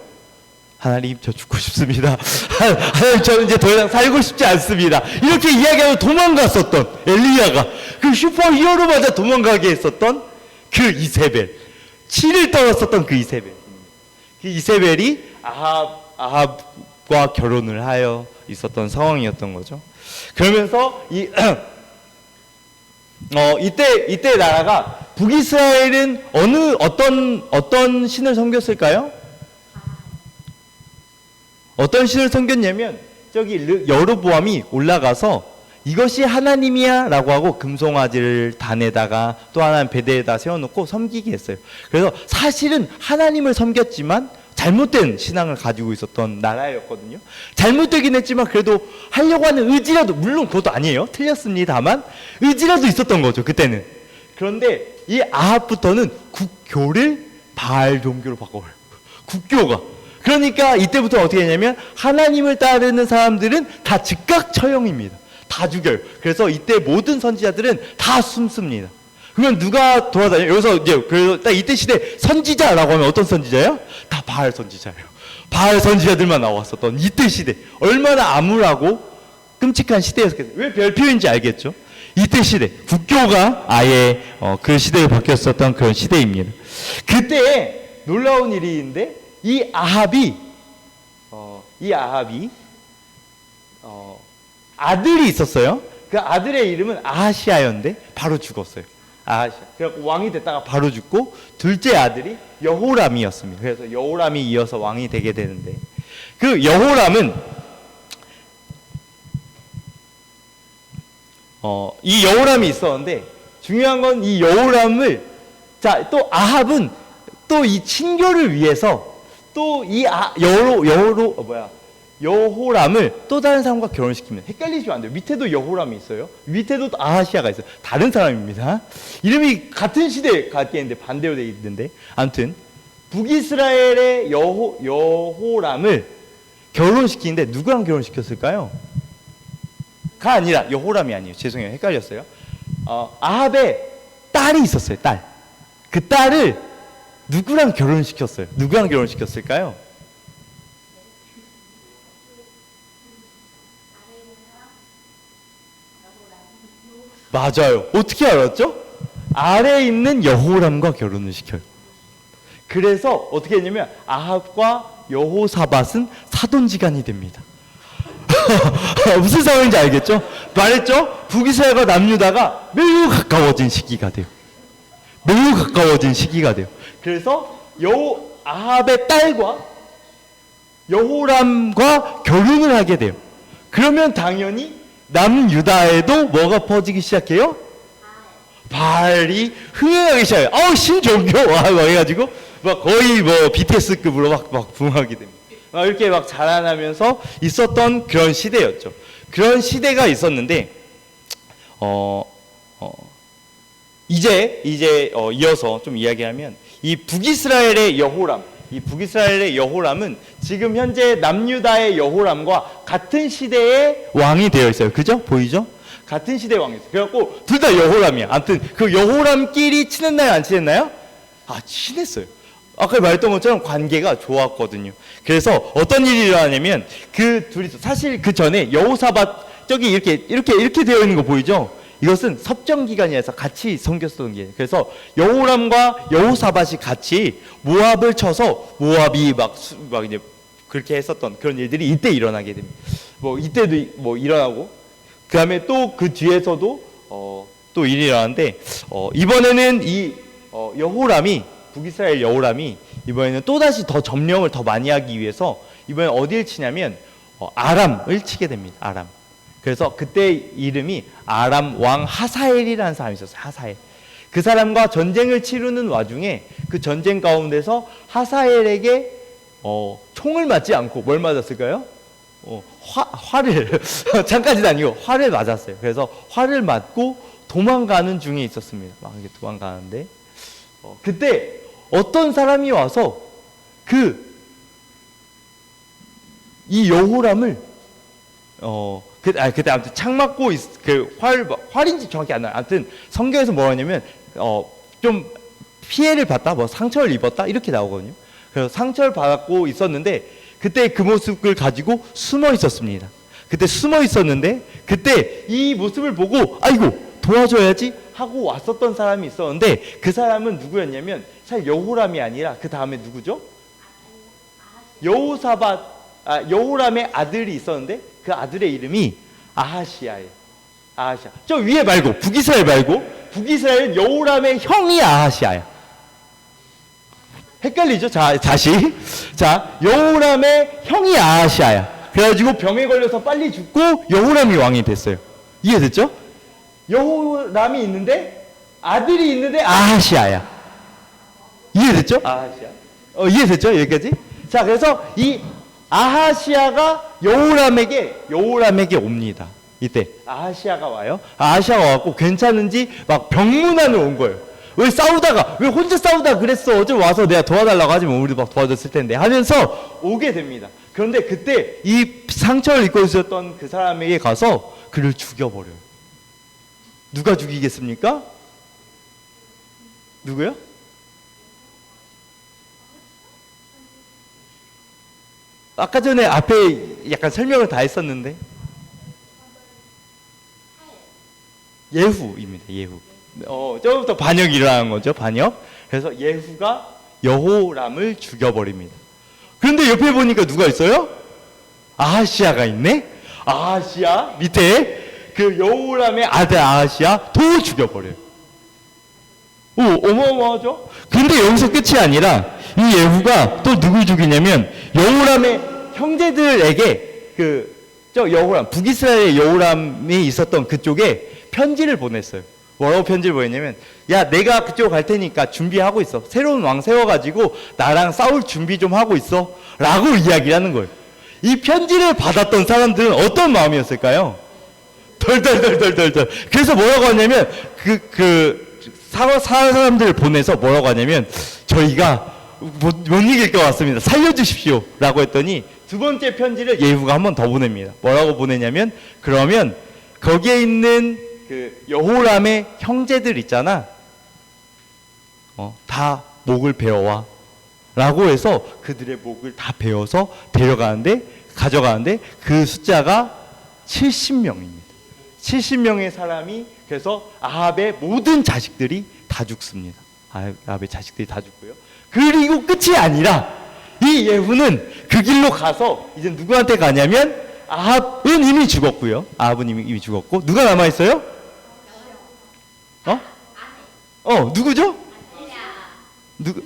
하나님, 저 죽고 싶습니다. 하나님, 저는 이제 더 이상 살고 싶지 않습니다. 이렇게 이야기하고 도망갔었던 엘리야가, 그 슈퍼 히어로마저 도망가게 했었던 그 이세벨, 치를 떨었었던 그 이세벨. 그 이세벨이 아합과 결혼을 하여 있었던 상황이었던 거죠. 그러면서 이때 나라가, 북이스라엘은 어떤 신을 섬겼을까요? 어떤 신을 섬겼냐면, 저기 여로보암이 올라가서 이것이 하나님이야 라고 하고 금송아지를 단에다가 또 하나는 베드에다 세워놓고 섬기게 했어요. 그래서 사실은 하나님을 섬겼지만 잘못된 신앙을 가지고 있었던 나라였거든요. 잘못되긴 했지만 그래도 하려고 하는 의지라도, 물론 그것도 아니에요, 틀렸습니다만 의지라도 있었던 거죠 그때는. 그런데 이 아합부터는 국교를 바알 종교로 바꿔버려요. 국교가. 그러니까 이때부터 어떻게 했냐면 하나님을 따르는 사람들은 다 즉각 처형입니다. 다 죽여요. 그래서 이때 모든 선지자들은 다 숨습니다. 그러면 누가 돌아다녀요? 여기서 이제 그래서 딱 이때 시대 선지자라고 하면 어떤 선지자예요? 다 바알 선지자예요. 바알 선지자들만 나왔었던 이때 시대. 얼마나 암울하고 끔찍한 시대였겠어요. 왜 별표인지 알겠죠? 이때 시대, 국교가 아예 그 시대에 바뀌었었던 그런 시대입니다. 그때 놀라운 일인데 이 아합이 아들이 있었어요. 그 아들의 이름은 아하시아였는데 바로 죽었어요. 아하시아. 그래서 왕이 됐다가 바로 죽고 둘째 아들이 여호람이었습니다. 그래서 여호람이 이어서 왕이 되게 되는데 그 여호람은 이 여호람이 있었는데 중요한 건 이 여호람을 또 아합은 또 이 친교를 위해서 또 이 여호람을 또 다른 사람과 결혼시키면 헷갈리시면 안 돼요. 밑에도 여호람이 있어요. 밑에도 또 아하시아가 있어요. 다른 사람입니다. 이름이 같은 시대에 갔겠는데 반대로 되어 있는데 아무튼 북이스라엘의 여호람을 결혼시키는데 누구랑 결혼시켰을까요? 가 아니라 여호람이 아니에요. 죄송해요. 헷갈렸어요. 아합의 딸이 있었어요. 딸. 그 딸을 누구랑 결혼시켰어요? 누구랑 결혼시켰을까요? 맞아요. 어떻게 알았죠? 아래에 있는 여호람과 결혼을 시켜요. 그래서 어떻게 했냐면 아합과 여호사밧은 사돈지간이 됩니다. 무슨 상황인지 알겠죠? 말했죠? 북이스라엘과 남유다가 매우 가까워진 시기가 돼요. 매우 가까워진 시기가 돼요. 그래서 아합의 딸과 여호람과 결혼을 하게 돼요. 그러면 당연히 남유다에도 뭐가 퍼지기 시작해요? 바알이 흥행하기 시작해요. 신종교! 해가지고 막 거의 BTS급으로 막 붕하게 됩니다. 이렇게 막 자라나면서 있었던 그런 시대였죠. 그런 시대가 있었는데, 이제 이어서 좀 이야기하면, 이 북이스라엘의 여호람은 지금 현재 남유다의 여호람과 같은 시대의 왕이 되어 있어요. 그죠? 보이죠? 같은 시대의 왕이 있어요. 그래갖고 둘 다 여호람이야. 아무튼 그 여호람끼리 친했나요? 안 친했나요? 친했어요. 아까 말했던 것처럼 관계가 좋았거든요. 그래서 어떤 일이 일어나냐면 그 둘이 사실 그 전에 여호사밧 저기 이렇게 되어 있는 거 보이죠? 이것은 섭정 기간이라서 같이 섬겼던 게. 그래서 여호람과 여호사밧이 같이 모압을 쳐서 모압이 막 이제 그렇게 했었던 그런 일들이 이때 일어나게 됩니다. 이때도 일어나고 그다음에 또 그 뒤에서도 또 일이 일어나는데 이번에는 이 여호람이 북이스라엘 여호람이 이번에는 또다시 더 점령을 더 많이 하기 위해서 이번에 어디를 치냐면 아람을 치게 됩니다. 아람. 그래서 그때 이름이 아람 왕 하사엘이라는 사람이 있었어요. 하사엘. 그 사람과 전쟁을 치르는 와중에 그 전쟁 가운데서 하사엘에게 총을 맞지 않고 뭘 맞았을까요? 활을 창까지도 아니고 활을 맞았어요. 그래서 활을 맞고 도망가는 중에 있었습니다. 막 이렇게 도망가는데 그때 어떤 사람이 와서 이 여호람을 그때 아무튼 창 맞고 활인지 정확히 안 나요. 아무튼 성경에서 뭐라 하냐면 좀 피해를 봤다, 상처를 입었다 이렇게 나오거든요. 그래서 상처를 받고 있었는데 그때 그 모습을 가지고 숨어 있었습니다. 그때 숨어 있었는데 그때 이 모습을 보고 아이고 도와줘야지 하고 왔었던 사람이 있었는데 그 사람은 누구였냐면 사실 여호람이 아니라 그 다음에 누구죠? 여호람의 아들이 있었는데 그 아들의 이름이 아하시아예요. 아하시아. 저 위에 말고 북이스라엘 말고 북이스라엘 여호람의 형이 아하시아야. 헷갈리죠? 다시. 여호람의 형이 아하시아야. 그래가지고 병에 걸려서 빨리 죽고 여호람이 왕이 됐어요. 이해됐죠? 여호람이 있는데 아들이 있는데 아하시아야. 이해됐죠? 아하시아. 이해됐죠? 여기까지? 자, 그래서 이 아하시아가 여호람에게 옵니다. 이때 아하시아가 와요. 아하시아가 와갖고 괜찮은지 막 병문안을 온 거예요. 왜 싸우다가 왜 혼자 싸우다 그랬어? 어제 와서 내가 도와달라고 하지만 우리도 막 도와줬을 텐데 하면서 오게 됩니다. 그런데 그때 이 상처를 입고 있었던 그 사람에게 가서 그를 죽여버려요. 누가 죽이겠습니까? 누구요? 아까 전에 앞에 약간 설명을 다 했었는데 예후입니다. 예후. 저부터 반역이 일어나는 거죠. 반역. 그래서 예후가 여호람을 죽여버립니다. 그런데 옆에 보니까 누가 있어요? 아하시아가 있네. 아하시아 밑에 그 여호람의 아들 아하시아도 죽여버려요. 오, 어마어마하죠? 근데 여기서 끝이 아니라 이 예후가 또 누굴 죽이냐면 여호람의 형제들에게 저 여호람, 북이스라엘의 여호람이 있었던 그쪽에 편지를 보냈어요. 뭐라고 편지를 보냈냐면, 야, 내가 그쪽 갈 테니까 준비하고 있어. 새로운 왕 세워가지고 나랑 싸울 준비 좀 하고 있어. 라고 이야기를 하는 거예요. 이 편지를 받았던 사람들은 어떤 마음이었을까요? 덜덜덜덜덜덜. 그래서 뭐라고 하냐면, 사람들을 보내서 뭐라고 하냐면, 저희가 못 이길 것 같습니다. 살려주십시오. 라고 했더니, 두 번째 편지를 예후가 한 번 더 보냅니다. 뭐라고 보내냐면, 그러면 거기에 있는 그 여호람의 형제들 있잖아. 다 목을 베어와. 라고 해서 그들의 목을 다 베어서 가져가는데 그 숫자가 70명입니다. 70명의 사람이 그래서 아합의 모든 자식들이 다 죽습니다. 아합의 자식들이 다 죽고요. 그리고 끝이 아니라 이 예후는 그 길로 가서 이제 누구한테 가냐면 아합은 이미 죽었고요. 아합은 이미 죽었고 누가 남아 있어요? 누구죠? 누구?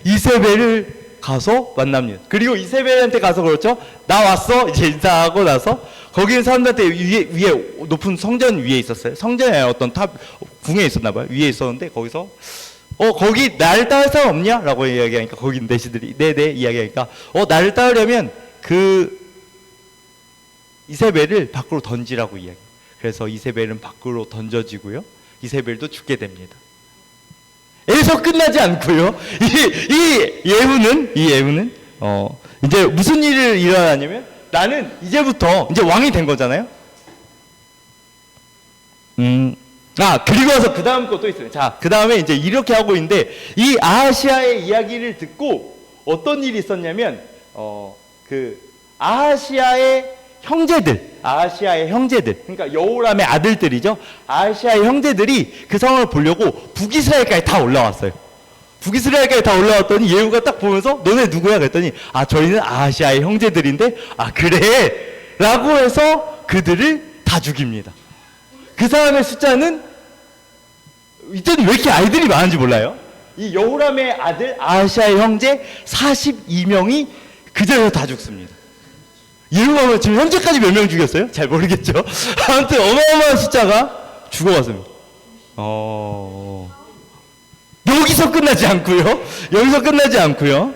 이세벨을 가서 만납니다. 그리고 이세벨한테 가서 그렇죠. 나 왔어. 이제 인사하고 나서 거기 있는 사람들한테 위에 높은 성전 위에 있었어요. 성전에 어떤 탑 궁에 있었나 봐요. 위에 있었는데 거기서 거기 날 따를 사람 없냐? 라고 이야기하니까 거기 있는 내시들이 네네 이야기하니까 나를 따르려면 그 이세벨을 밖으로 던지라고 이야기. 그래서 이세벨은 밖으로 던져지고요. 이세벨도 죽게 됩니다. 에서 끝나지 않고요. 이 예후는 이제 무슨 일을 일어나냐면 나는 이제부터 이제 왕이 된 거잖아요. 그리고 와서 그 다음 것도 있어요. 자, 그 다음에 이제 이렇게 하고 있는데 이 아하시아의 이야기를 듣고 어떤 일이 있었냐면 그 아하시아의 형제들, 그러니까 여호람의 아들들이죠. 아하시아의 형제들이 그 상황을 보려고 북이스라엘까지 다 올라왔어요. 북이스라엘까지 다 올라왔더니 예후가 딱 보면서 너네 누구야? 그랬더니 저희는 아하시아의 형제들인데 그래? 라고 해서 그들을 다 죽입니다. 그 사람의 숫자는 이때는 왜 이렇게 아이들이 많은지 몰라요. 이 여호람의 아들 아하시아의 형제 42명이 그 자리에서 다 죽습니다. 예후가 지금 현재까지 몇 명 죽였어요? 잘 모르겠죠. 아무튼 어마어마한 숫자가 죽어갔습니다. 여기서 끝나지 않고요.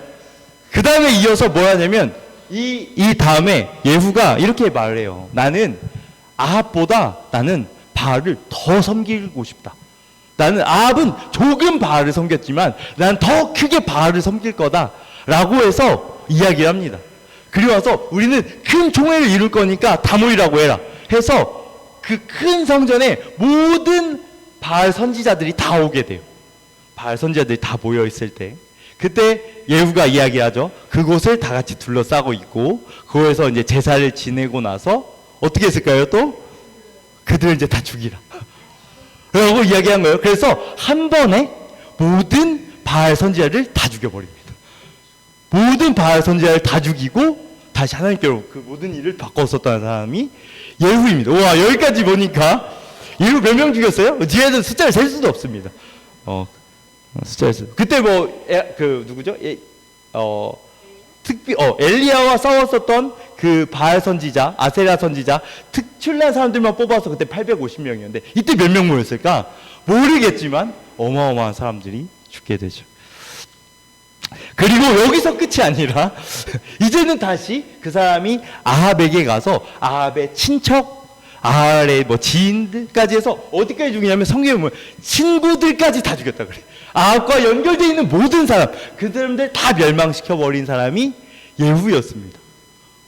그 다음에 이어서 뭘 하냐면 이 다음에 예후가 이렇게 말을 해요. 나는 아합보다 나는 바알을 더 섬기고 싶다. 나는 아합은 조금 바알을 섬겼지만 난 더 크게 바알을 섬길 거다. 라고 해서 이야기를 합니다. 그리고 와서 우리는 큰 총회를 이룰 거니까 다 모이라고 해라. 해서 그 큰 성전에 모든 바알 선지자들이 다 오게 돼요. 바알 선지자들이 다 모여 있을 때 그때 예후가 이야기하죠. 그곳을 다 같이 둘러싸고 있고 거기서 이제 제사를 지내고 나서 어떻게 했을까요? 또 그들을 이제 다 죽이라. 라고 이야기한 거예요. 그래서 한 번에 모든 바알 선지자를 다 죽여버립니다. 모든 바알 선지자를 다 죽이고 다시 하나님께로 그 모든 일을 바꿨었던 사람이 예후입니다. 와, 여기까지 보니까 예후 몇 명 죽였어요? 뒤에는 숫자를 셀 수도 없습니다. 숫자를 그때 누구죠? 엘리야와 싸웠었던 그 바알 선지자, 아세라 선지자 특출난 사람들만 뽑아서 그때 850명이었는데 이때 몇 명 모였을까? 모르겠지만 어마어마한 사람들이 죽게 되죠. 그리고 여기서 끝이 아니라 이제는 다시 그 사람이 아합에게 가서 아합의 친척, 아합의 뭐 지인들까지 해서 어디까지 죽이냐면 성경에 보면 친구들까지 다 죽였다 그래. 아합과 연결되어 있는 모든 사람, 그 사람들 다 멸망시켜 버린 사람이 예후였습니다.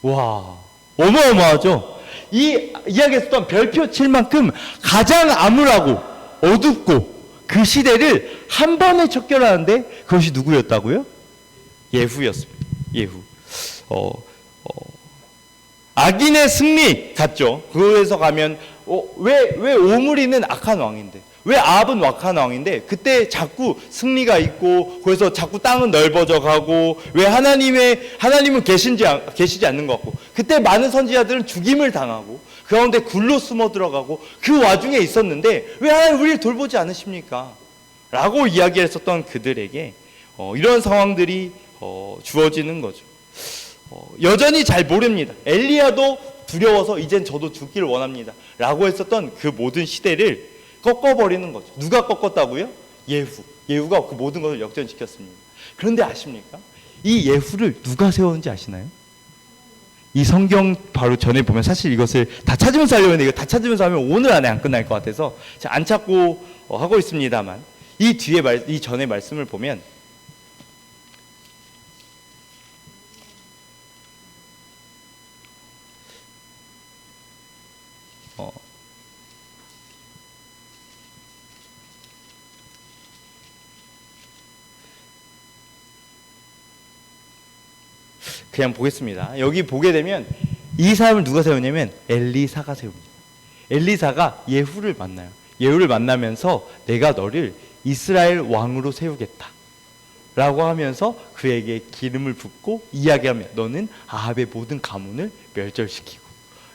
와, 어마어마하죠. 이 이야기에서 또한 별표 칠 만큼 가장 암울하고 어둡고 그 시대를 한 번에 척결하는데 그것이 누구였다고요? 예후였습니다. 예후. 악인의 승리 같죠. 그거에서 가면 왜 오므리는 악한 왕인데, 왜 아합은 악한 왕인데 그때 자꾸 승리가 있고 그래서 자꾸 땅은 넓어져 가고 왜 하나님은 계시지 않는 것 같고 그때 많은 선지자들은 죽임을 당하고 그 가운데 굴로 숨어 들어가고 그 와중에 있었는데 왜 하나님 우리를 돌보지 않으십니까? 라고 이야기했었던 그들에게 이런 상황들이 주어지는 거죠. 여전히 잘 모릅니다. 엘리야도 두려워서 이젠 저도 죽기를 원합니다 라고 했었던 그 모든 시대를 꺾어버리는 거죠. 누가 꺾었다고요? 예후가 그 모든 것을 역전시켰습니다. 그런데 아십니까? 이 예후를 누가 세웠는지 아시나요? 이 성경 바로 전에 보면 사실 이것을 다 찾으면서 하려고 했는데 이거 다 찾으면서 하면 오늘 안에 안 끝날 것 같아서 제가 안 찾고 하고 있습니다만 이 전에 말씀을 보면 그냥 보겠습니다. 여기 보게 되면 이 사람을 누가 세우냐면 엘리사가 세웁니다. 엘리사가 예후를 만나요. 예후를 만나면서 내가 너를 이스라엘 왕으로 세우겠다 라고 하면서 그에게 기름을 붓고 이야기하며 너는 아합의 모든 가문을 멸절시키고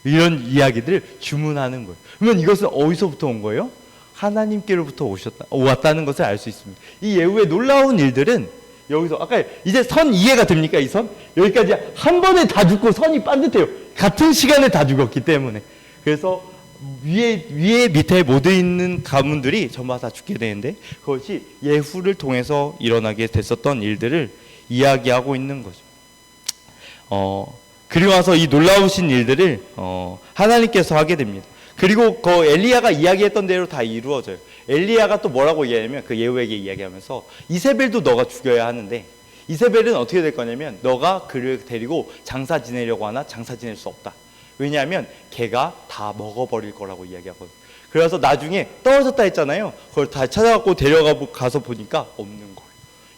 이런 이야기들을 주문하는 거예요. 그러면 이것은 어디서부터 온 거예요? 하나님께로부터 왔다는 것을 알 수 있습니다. 이 예후의 놀라운 일들은 여기서 아까 이제 선 이해가 됩니까? 이 선? 여기까지 한 번에 다 죽고 선이 반듯해요. 같은 시간에 다 죽었기 때문에. 그래서 위에 밑에 모두 있는 가문들이 전부 다 죽게 되는데 그것이 예후를 통해서 일어나게 됐었던 일들을 이야기하고 있는 거죠. 그리고 와서 이 놀라우신 일들을 하나님께서 하게 됩니다. 그리고 그 엘리야가 이야기했던 대로 다 이루어져요. 엘리야가 또 뭐라고 이야기하냐면 그 예후에게 이야기하면서 이세벨도 너가 죽여야 하는데 이세벨은 어떻게 될 거냐면 너가 그를 데리고 장사 지내려고 하나 장사 지낼 수 없다. 왜냐하면 걔가 다 먹어버릴 거라고 이야기하거든요. 그래서 나중에 떨어졌다 했잖아요. 그걸 다 찾아갖고 가서 보니까 없는 거예요.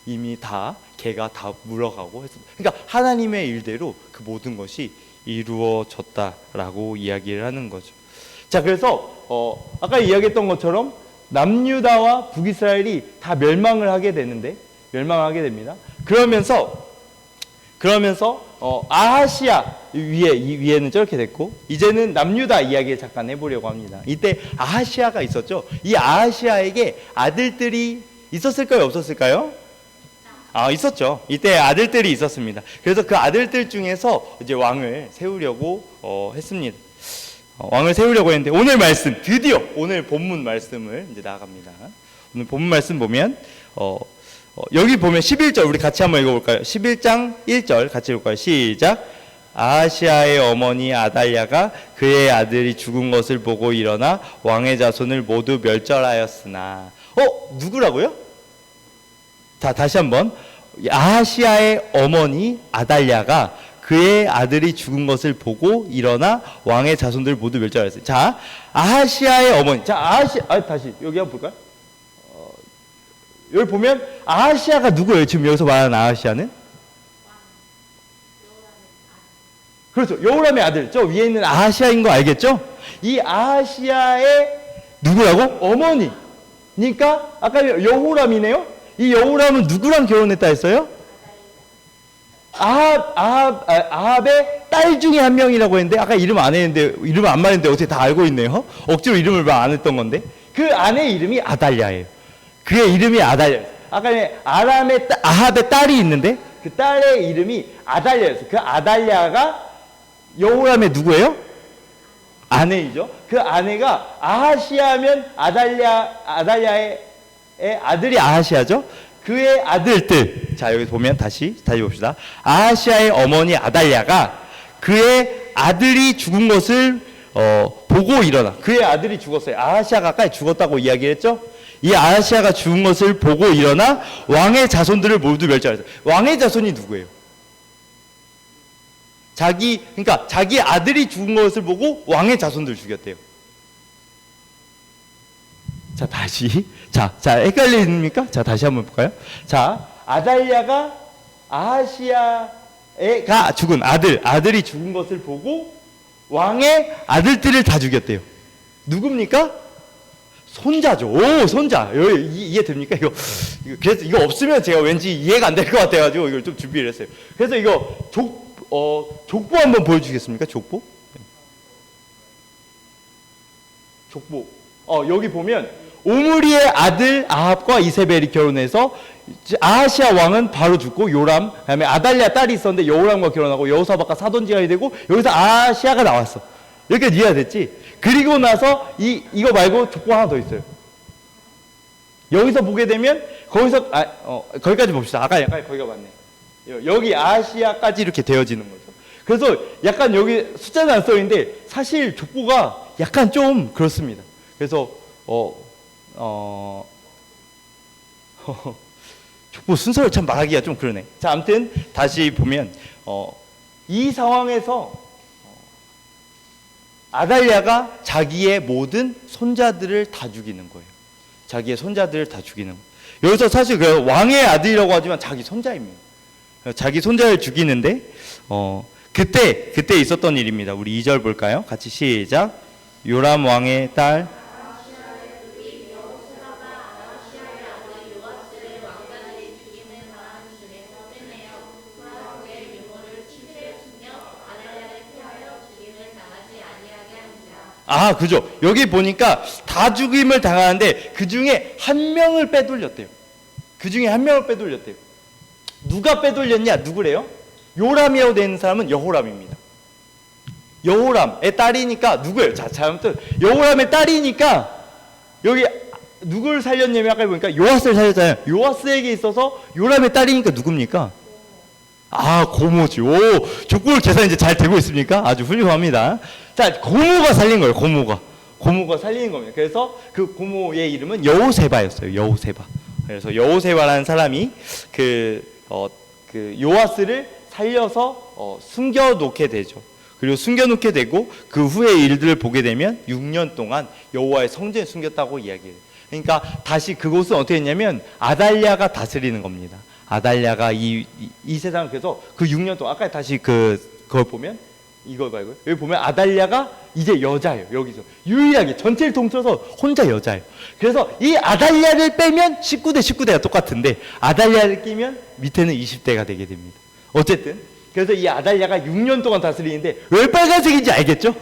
이미 다 걔가 다 물어가고 했습니다. 그러니까 하나님의 일대로 그 모든 것이 이루어졌다라고 이야기를 하는 거죠. 자, 그래서 아까 이야기했던 것처럼 남유다와 북이스라엘이 다 멸망을 하게 됩니다. 그러면서 아하시아 위에는 저렇게 됐고 이제는 남유다 이야기를 잠깐 해보려고 합니다. 이때 아하시아가 있었죠. 이 아하시아에게 아들들이 있었을까요? 없었을까요? 있었죠. 이때 아들들이 있었습니다. 그래서 그 아들들 중에서 이제 왕을 세우려고 했습니다. 왕을 세우려고 했는데 오늘 말씀 드디어 오늘 본문 말씀을 이제 나갑니다. 오늘 본문 말씀 보면 여기 보면 11절 우리 같이 한번 읽어볼까요? 11장 1절 같이 읽을까요? 시작. 아하시아의 어머니 아달랴가 그의 아들이 죽은 것을 보고 일어나 왕의 자손을 모두 멸절하였으나 누구라고요? 자, 다시 한번. 아하시아의 어머니 아달랴가 그의 아들이 죽은 것을 보고 일어나 왕의 자손들 모두 멸절하였어요. 자, 아하시아의 어머니. 자, 다시 여기 한번 볼까요? 여기 보면 아하시아가 누구예요? 지금 여기서 말하는 아하시아는? 그렇죠. 여호람의 아들. 저 위에 있는 아하시아인 거 알겠죠? 이 아하시아의 누구라고? 어머니. 그러니까 아까 여호람이네요. 이 여호람은 누구랑 결혼했다 했어요? 아합의 딸 중에 한 명이라고 했는데 아까 이름 안 말했는데 어떻게 다 알고 있네요. 억지로 이름을 말 안 했던 건데 그 아내의 이름이 아달랴예요. 그의 이름이 아달랴. 아까 아합의 딸이 있는데 그 딸의 이름이 아달랴였어요. 그 아달랴가 여호람의 누구예요? 아내이죠. 그 아내가 아하시아면 아달랴의 아들이 아하시아죠. 그의 아들들, 자 여기 보면 다시 봅시다. 아하시아의 어머니 아달랴가 그의 아들이 죽은 것을 보고 일어나. 그의 아들이 죽었어요. 아하시아가 아까 죽었다고 이야기했죠. 이 아하시아가 죽은 것을 보고 일어나 왕의 자손들을 모두 멸절했어요. 왕의 자손이 누구예요? 그러니까 자기 아들이 죽은 것을 보고 왕의 자손들 죽였대요. 자, 다시. 자, 헷갈립니까? 자, 다시 한번 볼까요? 자, 아달랴가 아하시아가 죽은 아들이 죽은 것을 보고 왕의 아들들을 다 죽였대요. 누굽니까? 손자죠. 오, 손자. 이해됩니까? 그래서 이거 없으면 제가 왠지 이해가 안 될 것 같아가지고 이걸 좀 준비를 했어요. 그래서 이거 족보 한번 보여주겠습니까? 족보? 여기 보면 오므리의 아들 아합과 이세벨이 결혼해서 아하시아 왕은 바로 죽고 요람, 그다음에 아달랴 딸이 있었는데 여호람과 결혼하고 여호사밧과 사돈지간이 되고 여기서 아하시아가 나왔어. 이렇게 이해가 됐지? 그리고 나서 이거 말고 족보 하나 더 있어요. 여기서 보게 되면 거기까지 봅시다. 아까 약간 거기가 맞네. 여기 아시아까지 이렇게 되어지는 거죠. 그래서 약간 여기 숫자는 안 써있는데 사실 족보가 약간 좀 그렇습니다. 그래서 족보 순서를 참 말하기가 좀 그러네. 자, 아무튼 다시 보면 이 상황에서 아달랴가 자기의 모든 손자들을 다 죽이는 거예요. 자기의 손자들을 다 죽이는 거예요. 여기서 사실 그 왕의 아들이라고 하지만 자기 손자입니다. 자기 손자를 죽이는데 그때 있었던 일입니다. 우리 2절 볼까요? 같이 시작. 요람 왕의 딸 그죠. 여기 보니까 다 죽임을 당하는데 그 중에 한 명을 빼돌렸대요. 누가 빼돌렸냐? 누구래요? 요람이라고 되는 사람은 여호람입니다. 여호람의 딸이니까 누구예요? 자, 아무튼 여호람의 딸이니까 여기 누굴 살렸냐면 아까 보니까 요아스를 살렸잖아요. 요아스에게 있어서 요람의 딸이니까 누굽니까? 고모지. 오, 족보를 계산 이제 잘 되고 있습니까? 아주 훌륭합니다. 자, 고모가 살린 거예요. 고모가 살리는 겁니다. 그래서 그 고모의 이름은 여호세바였어요. 여호세바. 그래서 여호세바라는 사람이 그 요아스를 살려서 숨겨놓게 되죠. 그리고 숨겨놓게 되고 그 후의 일들을 보게 되면 6년 동안 여호와의 성전에 숨겼다고 이야기해요. 그러니까 다시 그곳은 어떻게 했냐면 아달랴가 다스리는 겁니다. 아달랴가 이 세상을, 그래서 그 6년 동안 아까 다시 그걸 보면 이거 말고요. 여기 보면 아달랴가 이제 여자예요. 여기서 유일하게 전체를 통틀어서 혼자 여자예요. 그래서 이 아달랴를 빼면 19대 19대가 똑같은데 아달랴를 끼면 밑에는 20대가 되게 됩니다. 어쨌든 그래서 이 아달랴가 6년 동안 다스리는데 왜 빨간색인지 알겠죠?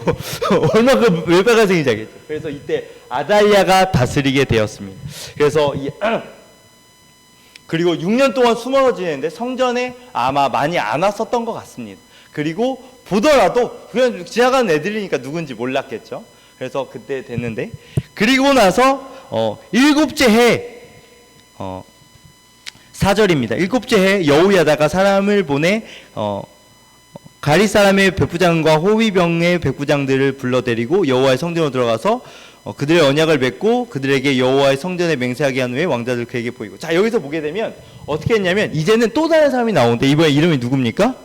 얼마큼 왜 빨간색인지 알겠죠? 그래서 이때 아달랴가 다스리게 되었습니다. 그래서 그리고 6년 동안 숨어 지내는데 성전에 아마 많이 안 왔었던 것 같습니다. 그리고 보더라도 그냥 지나가는 애들이니까 누군지 몰랐겠죠. 그래서 그때 됐는데, 그리고 나서 7째 해 4절입니다. 7째 해 여호야다가 사람을 보내 가리 사람의 백부장과 호위병의 백부장들을 불러들이고 여호와의 성전으로 들어가서 그들의 언약을 맺고 그들에게 여호와의 성전에 맹세하게 한 후에 왕자들 그에게 보이고. 자, 여기서 보게 되면 어떻게 했냐면 이제는 또 다른 사람이 나오는데 이번에 이름이 누굽니까?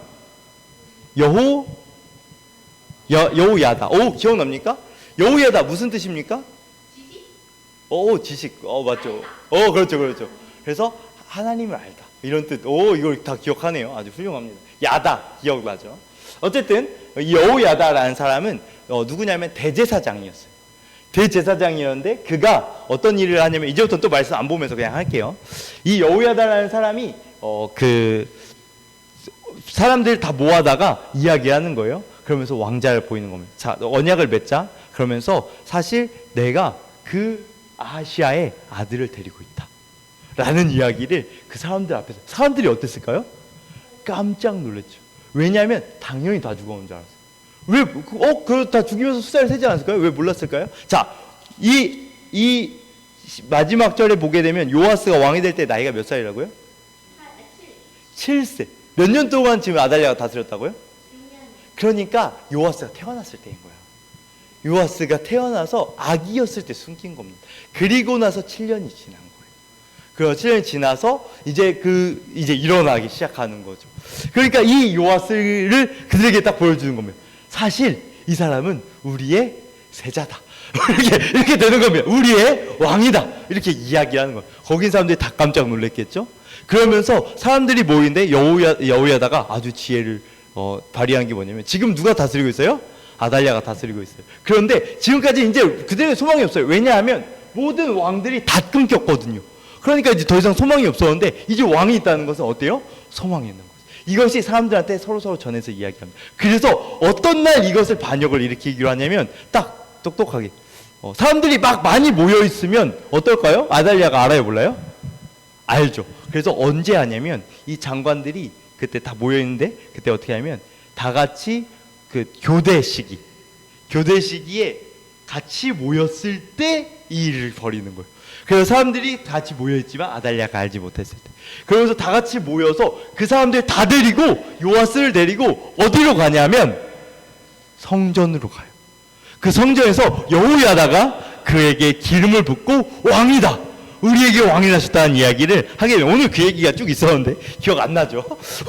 여호야다. 오, 기억납니까? 여호야다 무슨 뜻입니까? 지식. 맞죠. 그렇죠. 그래서 하나님을 알다, 이런 뜻. 이걸 다 기억하네요. 아주 훌륭합니다. 야다 기억나죠? 어쨌든 이 여호야다라는 사람은 누구냐면 대제사장이었어요. 대제사장이었는데 그가 어떤 일을 하냐면, 이제부터 또 말씀 안 보면서 그냥 할게요. 이 여호야다라는 사람이 사람들 다 모아다가 이야기하는 거예요. 그러면서 왕자를 보이는 겁니다. 자, 언약을 맺자. 그러면서 사실 내가 그 아하시아의 아들을 데리고 있다 라는 이야기를 그 사람들 앞에서, 사람들이 어땠을까요? 깜짝 놀랐죠. 왜냐하면 당연히 다 죽어온 줄 알았어요. 그거 다 죽이면서 숫자를 세지 않았을까요? 왜 몰랐을까요? 자, 이 마지막 절에 보게 되면 요아스가 왕이 될 때 나이가 몇 살이라고요? 7세. 몇 년 동안 지금 아달랴가 다스렸다고요? 그러니까 요아스가 태어났을 때인 거예요. 요아스가 태어나서 아기였을 때 숨긴 겁니다. 그리고 나서 7년이 지난 거예요. 그 7년이 지나서 이제 일어나기 시작하는 거죠. 그러니까 이 요아스를 그들에게 딱 보여주는 겁니다. 사실 이 사람은 우리의 세자다. 이렇게 되는 겁니다. 우리의 왕이다. 이렇게 이야기하는 거예요. 거긴 사람들이 다 깜짝 놀랐겠죠. 그러면서 사람들이 모이는데 여호야다가 아주 지혜를 발휘한 게 뭐냐면, 지금 누가 다스리고 있어요? 아달랴가 다스리고 있어요. 그런데 지금까지 이제 그들의 소망이 없어요. 왜냐하면 모든 왕들이 다 끊겼거든요. 그러니까 이제 더 이상 소망이 없었는데, 이제 왕이 있다는 것은 어때요? 소망이 있는 거죠. 이것이 사람들한테 서로 전해서 이야기합니다. 그래서 어떤 날 이것을 반역을 일으키기로 하냐면, 딱 똑똑하게 사람들이 막 많이 모여 있으면 어떨까요? 아달랴가 알아요, 몰라요? 알죠. 그래서 언제 하냐면, 이 장관들이 그때 다 모여 있는데, 그때 어떻게 하냐면 다 같이 그 교대 시기에 같이 모였을 때 이 일을 벌이는 거예요. 그래서 사람들이 같이 모여 있지만 아달랴가 알지 못했을 때, 그러면서 다 같이 모여서 그 사람들 다 데리고 요아스를 데리고 어디로 가냐면 성전으로 가요. 그 성전에서 여호야다가 그에게 기름을 붓고 왕이다, 우리에게 왕이 나셨다는 이야기를 하게 되면, 오늘 그 얘기가 쭉 있었는데 기억 안 나죠?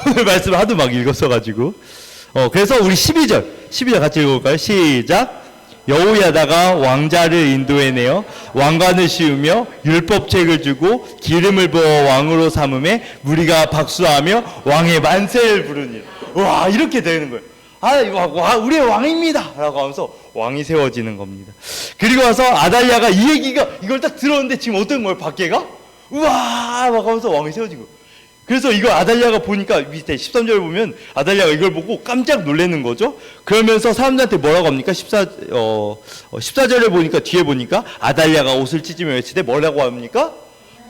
오늘 말씀을 하도 막 읽었어가지고. 그래서 우리 12절 같이 읽어볼까요? 시작. 여호야다가 왕자를 인도해내어 왕관을 씌우며 율법책을 주고 기름을 부어 왕으로 삼음에 무리가 박수하며 왕의 만세를 부르니. 와, 이렇게 되는 거예요. 우리의 왕입니다 라고 하면서 왕이 세워지는 겁니다. 그리고 와서 아달랴가 이걸 딱 들었는데 지금 어떤 거예요? 밖에가? 우와 막 하면서 왕이 세워진 거예요. 그래서 이거 아달랴가 보니까 밑에 13절 보면 아달랴가 이걸 보고 깜짝 놀라는 거죠. 그러면서 사람들한테 뭐라고 합니까? 14절을 보니까, 뒤에 보니까 아달랴가 옷을 찢으며 외치되 뭐라고 합니까?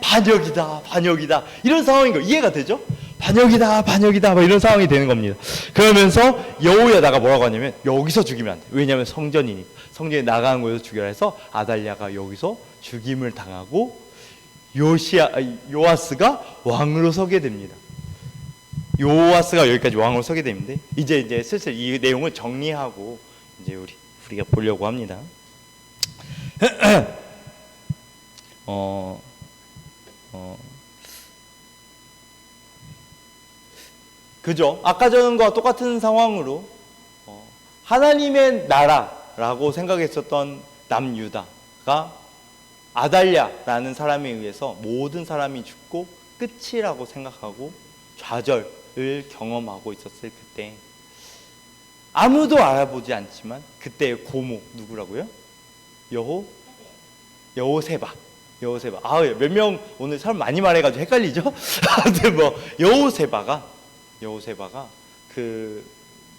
반역이다. 이런 상황인 거예요. 이해가 되죠? 반역이다 막 이런 상황이 되는 겁니다. 그러면서 여호야다가 뭐라고 하냐면, 여기서 죽이면 안 돼. 왜냐하면 성전이니까. 성전에 나가는 곳에서 죽여라 해서 아달랴가 여기서 죽임을 당하고 요아스가 왕으로 서게 됩니다. 요아스가 여기까지 왕으로 서게 되는데, 이제 슬슬 이 내용을 정리하고 이제 우리가 보려고 합니다. 그죠? 아까 전과 똑같은 상황으로 하나님의 나라라고 생각했었던 남유다가 아달랴라는 사람에 의해서 모든 사람이 죽고 끝이라고 생각하고 좌절을 경험하고 있었을 그때, 아무도 알아보지 않지만 그때의 고모 누구라고요? 여호세바. 몇 명 오늘 사람 많이 말해가지고 헷갈리죠? 아무튼 여호세바가 그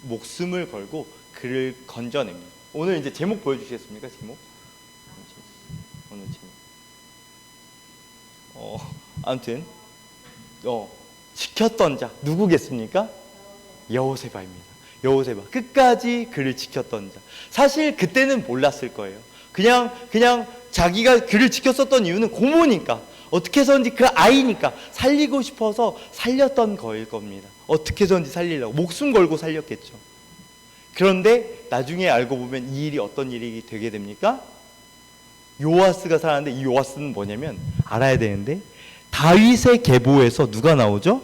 목숨을 걸고 그를 건져냅니다. 오늘 이제 제목 보여주시겠습니까? 제목? 오늘 제목. 아무튼 지켰던 자 누구겠습니까? 여호세바입니다. 여호세바, 끝까지 그를 지켰던 자. 사실 그때는 몰랐을 거예요. 그냥 자기가 그를 지켰었던 이유는 고모니까, 어떻게 해서든지 그 아이니까 살리고 싶어서 살렸던 거일 겁니다. 어떻게 해서든지 살리려고 목숨 걸고 살렸겠죠. 그런데 나중에 알고 보면 이 일이 어떤 일이 되게 됩니까? 요아스가 살았는데, 이 요아스는 뭐냐면 알아야 되는데, 다윗의 계보에서 누가 나오죠?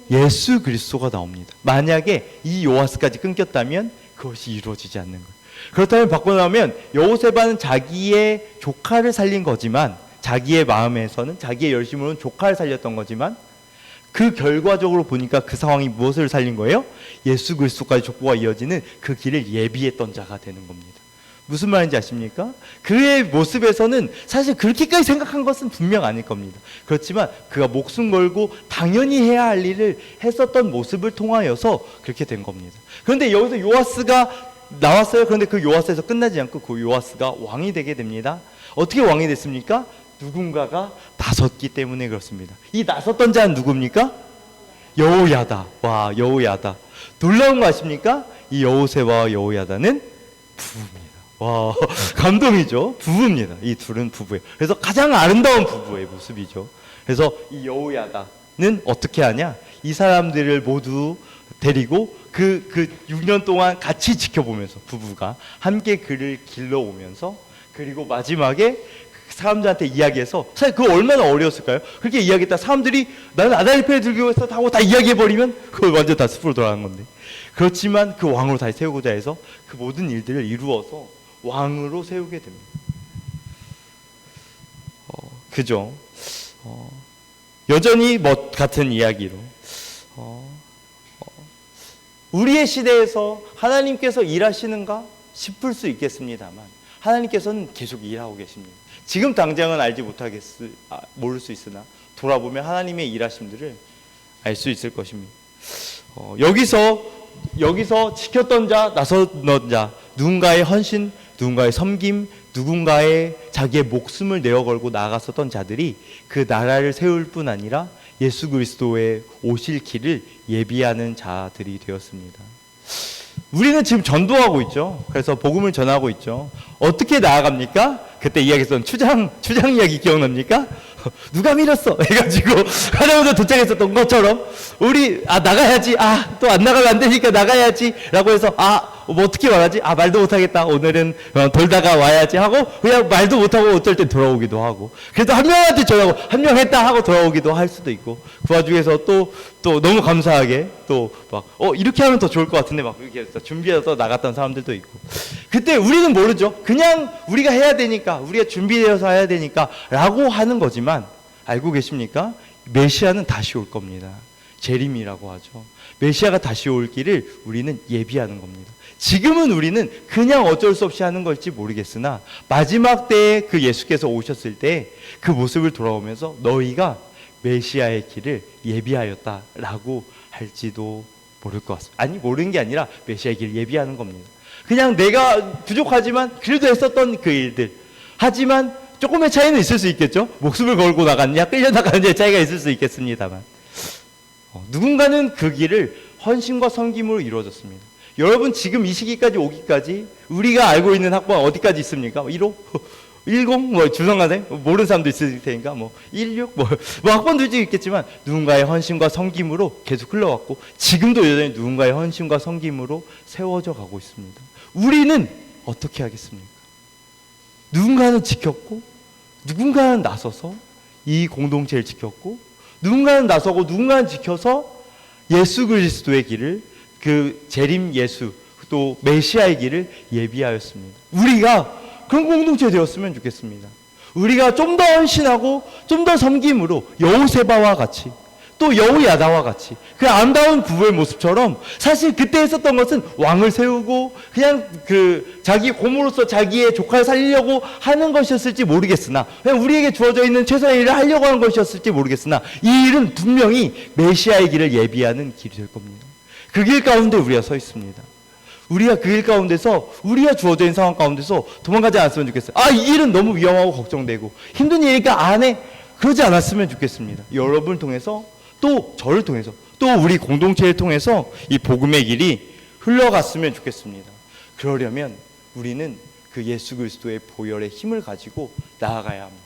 예수 그리스도가 나옵니다. 만약에 이 요아스까지 끊겼다면 그것이 이루어지지 않는 거예요. 그렇다면 바꿔나오면 여호세바는 자기의 조카를 살린 거지만, 자기의 마음에서는, 자기의 열심으로는 조카를 살렸던 거지만, 그 결과적으로 보니까 그 상황이 무엇을 살린 거예요? 예수 그리스도까지 족보가 이어지는 그 길을 예비했던 자가 되는 겁니다. 무슨 말인지 아십니까? 그의 모습에서는 사실 그렇게까지 생각한 것은 분명 아닐 겁니다. 그렇지만 그가 목숨 걸고 당연히 해야 할 일을 했었던 모습을 통하여서 그렇게 된 겁니다. 그런데 여기서 요아스가 나왔어요. 그런데 그 요아스에서 끝나지 않고 그 요아스가 왕이 되게 됩니다. 어떻게 왕이 됐습니까? 누군가가 나섰기 때문에 그렇습니다. 이 나섰던 자는 누굽니까? 여호야다. 와, 여호야다. 놀라운 거 아십니까? 이 여호세와 여호야다는 부부입니다. 와, 감동이죠. 부부입니다. 이 둘은 부부예요. 그래서 가장 아름다운 부부의 모습이죠. 그래서 이 여호야다는 어떻게 하냐? 이 사람들을 모두 데리고 그 6년 동안 같이 지켜보면서 부부가 함께 그를 길러오면서, 그리고 마지막에 사람들한테 이야기해서, 사실 그거 얼마나 어려웠을까요? 그렇게 이야기했다 사람들이 나는 아달리페를 들고 있어 하고 다 이야기해버리면 그거 완전 다 숲으로 돌아가는 건데, 그렇지만 그 왕으로 다시 세우고자 해서 그 모든 일들을 이루어서 왕으로 세우게 됩니다. 그죠? 여전히 멋 같은 이야기로 우리의 시대에서 하나님께서 일하시는가 싶을 수 있겠습니다만, 하나님께서는 계속 일하고 계십니다. 지금 당장은 알지 모를 수 있으나 돌아보면 하나님의 일하심들을 알 수 있을 것입니다. 여기서 지켰던 자, 나섰던 자, 누군가의 헌신, 누군가의 섬김, 누군가의 자기의 목숨을 내어 걸고 나아갔었던 자들이 그 나라를 세울 뿐 아니라 예수 그리스도의 오실 길을 예비하는 자들이 되었습니다. 우리는 지금 전도하고 있죠. 그래서 복음을 전하고 있죠. 어떻게 나아갑니까? 그때 이야기했던 추장 이야기 기억납니까? 누가 밀었어? 해가지고 하나님도 도착했었던 것처럼 우리 나가야지, 또 안 나가면 안 되니까 나가야지 라고 해서 뭐 어떻게 말하지? 말도 못하겠다, 오늘은 돌다가 와야지 하고 그냥 말도 못하고 어쩔 땐 돌아오기도 하고, 그래도 한 명한테 전하고 한 명 했다 하고 돌아오기도 할 수도 있고, 그 와중에서 또 너무 감사하게 또 막 이렇게 하면 더 좋을 것 같은데 막 이렇게 해서 준비해서 나갔던 사람들도 있고, 그때 우리는 모르죠. 그냥 우리가 해야 되니까, 우리가 준비되어서 해야 되니까 라고 하는 거지만, 알고 계십니까? 메시아는 다시 올 겁니다. 재림이라고 하죠. 메시아가 다시 올 길을 우리는 예비하는 겁니다. 지금은 우리는 그냥 어쩔 수 없이 하는 걸지 모르겠으나, 마지막 때에 그 예수께서 오셨을 때 그 모습을 돌아오면서 너희가 메시아의 길을 예비하였다라고 할지도 모를 것 같습니다. 아니, 모르는 게 아니라 메시아의 길을 예비하는 겁니다. 그냥 내가 부족하지만 그래도 했었던 그 일들, 하지만 조금의 차이는 있을 수 있겠죠. 목숨을 걸고 나갔냐 끌려나가느냐의 차이가 있을 수 있겠습니다만, 누군가는 그 길을 헌신과 섬김으로 이루어졌습니다. 여러분, 지금 이 시기까지 오기까지 우리가 알고 있는 학번 어디까지 있습니까? 1호? 10? 주성가세? 모르는 사람도 있을 테니까 16? 학번도 있겠지만 누군가의 헌신과 섬김으로 계속 흘러왔고, 지금도 여전히 누군가의 헌신과 섬김으로 세워져 가고 있습니다. 우리는 어떻게 하겠습니까? 누군가는 지켰고, 누군가는 나서서 이 공동체를 지켰고, 누군가는 나서고 누군가는 지켜서 예수 그리스도의 길을, 그 재림 예수, 또 메시아의 길을 예비하였습니다. 우리가 그런 공동체 되었으면 좋겠습니다. 우리가 좀 더 헌신하고 좀 더 섬김으로 여호세바와 같이, 또 여호야다와 같이 그 아름다운 부부의 모습처럼, 사실 그때 했었던 것은 왕을 세우고 그냥 그 자기 고모로서 자기의 조카를 살리려고 하는 것이었을지 모르겠으나, 그냥 우리에게 주어져 있는 최선의 일을 하려고 하는 것이었을지 모르겠으나, 이 일은 분명히 메시아의 길을 예비하는 길이 될 겁니다. 그 길 가운데 우리가 서 있습니다. 우리가 그 길 가운데서, 우리가 주어져 있는 상황 가운데서 도망가지 않았으면 좋겠어요. 이 일은 너무 위험하고 걱정되고 힘든 일이니까 안 해, 그러지 않았으면 좋겠습니다. 여러분을 통해서, 또 저를 통해서, 또 우리 공동체를 통해서 이 복음의 길이 흘러갔으면 좋겠습니다. 그러려면 우리는 그 예수 그리스도의 보혈의 힘을 가지고 나아가야 합니다.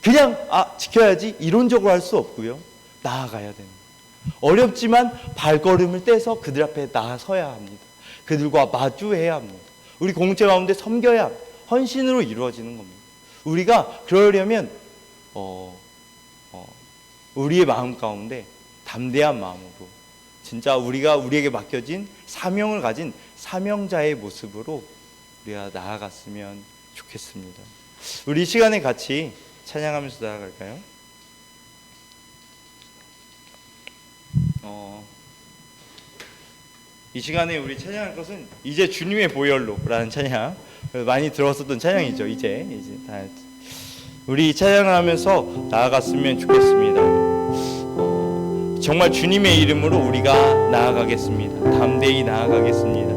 그냥 지켜야지 이론적으로 할 수 없고요, 나아가야 됩니다. 어렵지만 발걸음을 떼서 그들 앞에 나서야 합니다. 그들과 마주해야 합니다. 우리 공동체 가운데 섬겨야 합니다. 헌신으로 이루어지는 겁니다. 우리가 그러려면 우리의 마음 가운데 담대한 마음으로, 진짜 우리에게 맡겨진 사명을 가진 사명자의 모습으로 우리가 나아갔으면 좋겠습니다. 우리 이 시간에 같이 찬양하면서 나아갈까요? 이 시간에 우리 찬양할 것은 이제 주님의 보혈로 라는 찬양, 많이 들었었던 찬양이죠. 이제 다 우리 이 찬양을 하면서 나아갔으면 좋겠습니다. 정말 주님의 이름으로 우리가 나아가겠습니다. 담대히 나아가겠습니다.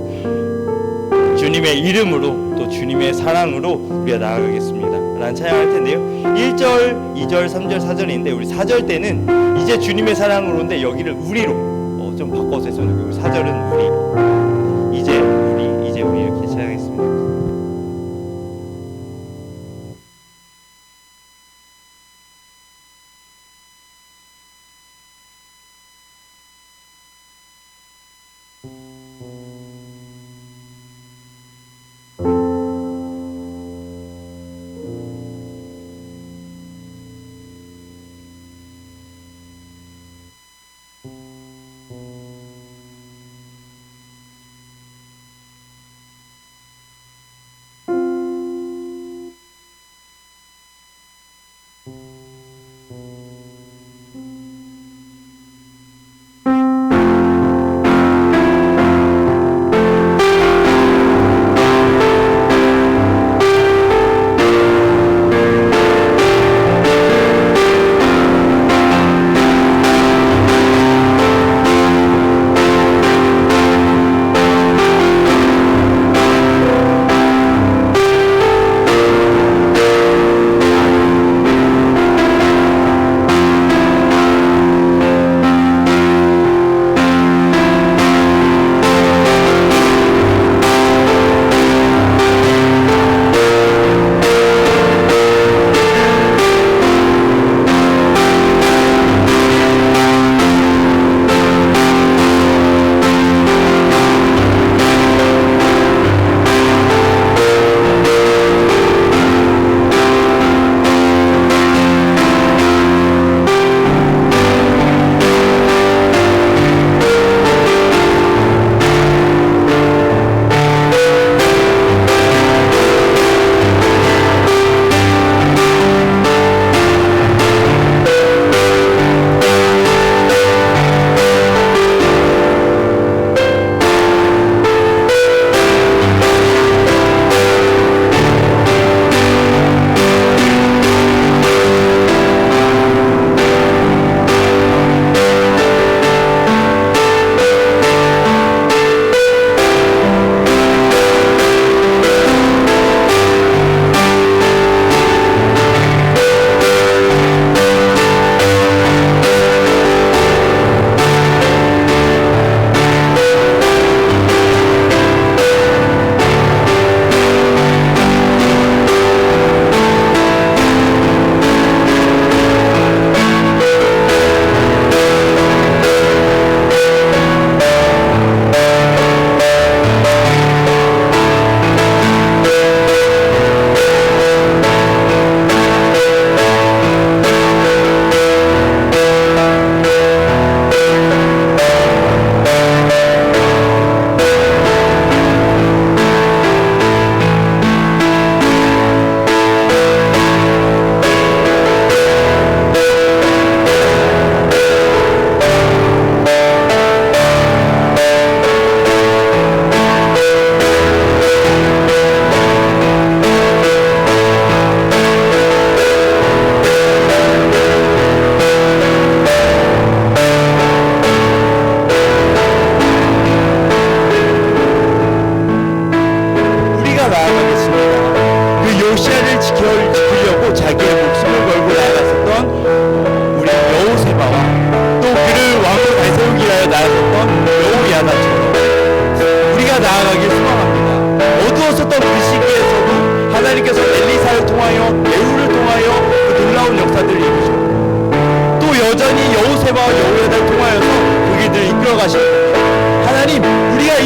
주님의 이름으로, 또 주님의 사랑으로 우리가 나아가겠습니다 라는 찬양을 할 텐데요, 1절, 2절, 3절, 4절인데 우리 4절 때는 이제 주님의 사랑으로인데 여기를 우리로 좀 바꿔서 했으면 좋겠고, 4절은 우리,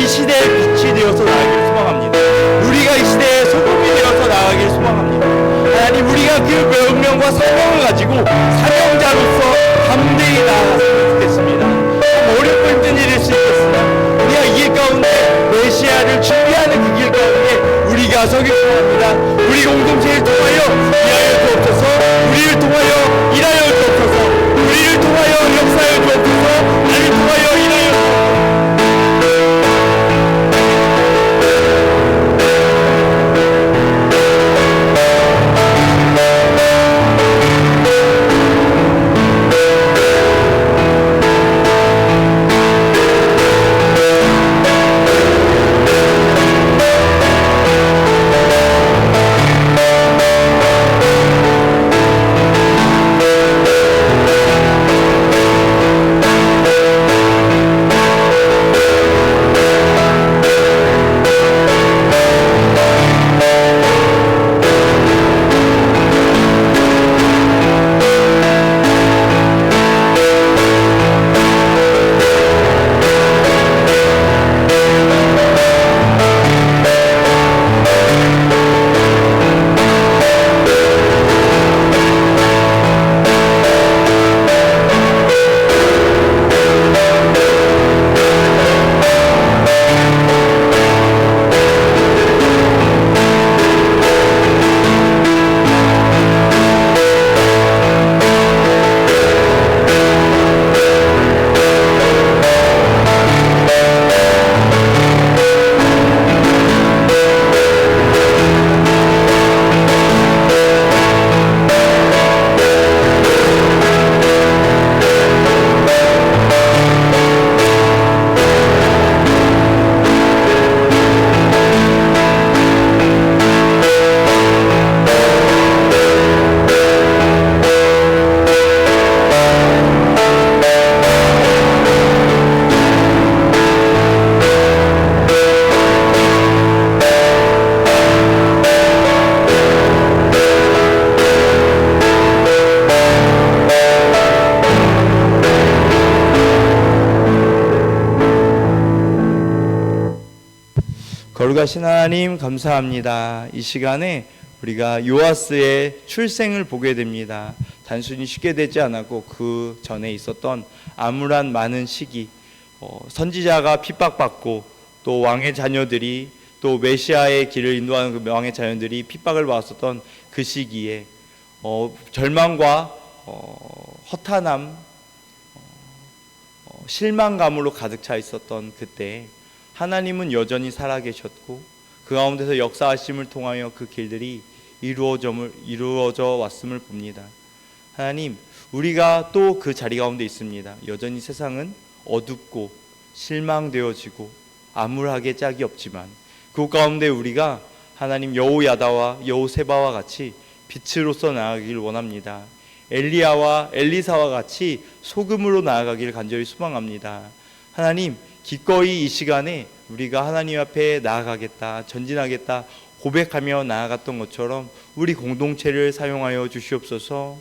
이 시대의 빛이 되어서 나아가길 소망합니다. 우리가 이 시대의 소금이 되어서 나아가길 소망합니다. 하나님, 우리가 그 명령과 사명을 가지고 사명자로서 담대히 나아갔으면 좋겠습니다. 참 어렵고 힘든 일일 수 있겠으나 우리가 이 길 가운데 메시아를 준비하는 그 길 가운데 우리가 서길 소망합니다. 우리 공동체를 통하여 일하여 주옵소서. 우리를 통하여 일하여 주옵소서. 우리를 통하여 역사하여 주옵소서. 나를 통하여 일하여 주옵소서. 거룩하신 하나님, 감사합니다. 이 시간에 우리가 요아스의 출생을 보게 됩니다. 단순히 쉽게 되지 않았고 그 전에 있었던 암울한 많은 시기, 선지자가 핍박받고 또 왕의 자녀들이 또 메시아의 길을 인도하는 그 왕의 자녀들이 핍박을 받았었던 그 시기에 절망과 허탄함, 실망감으로 가득 차 있었던 그때 하나님은 여전히 살아계셨고 그 가운데서 역사하심을 통하여 그 길들이 이루어져 왔음을 봅니다. 하나님, 우리가 또 그 자리 가운데 있습니다. 여전히 세상은 어둡고 실망되어지고 암울하게 짝이 없지만 그 가운데 우리가 하나님 여호야다와 여호세바와 같이 빛으로서 나아가길 원합니다. 엘리야와 엘리사와 같이 소금으로 나아가길 간절히 소망합니다. 하나님, 기꺼이 이 시간에 우리가 하나님 앞에 나아가겠다, 전진하겠다 고백하며 나아갔던 것처럼 우리 공동체를 사용하여 주시옵소서.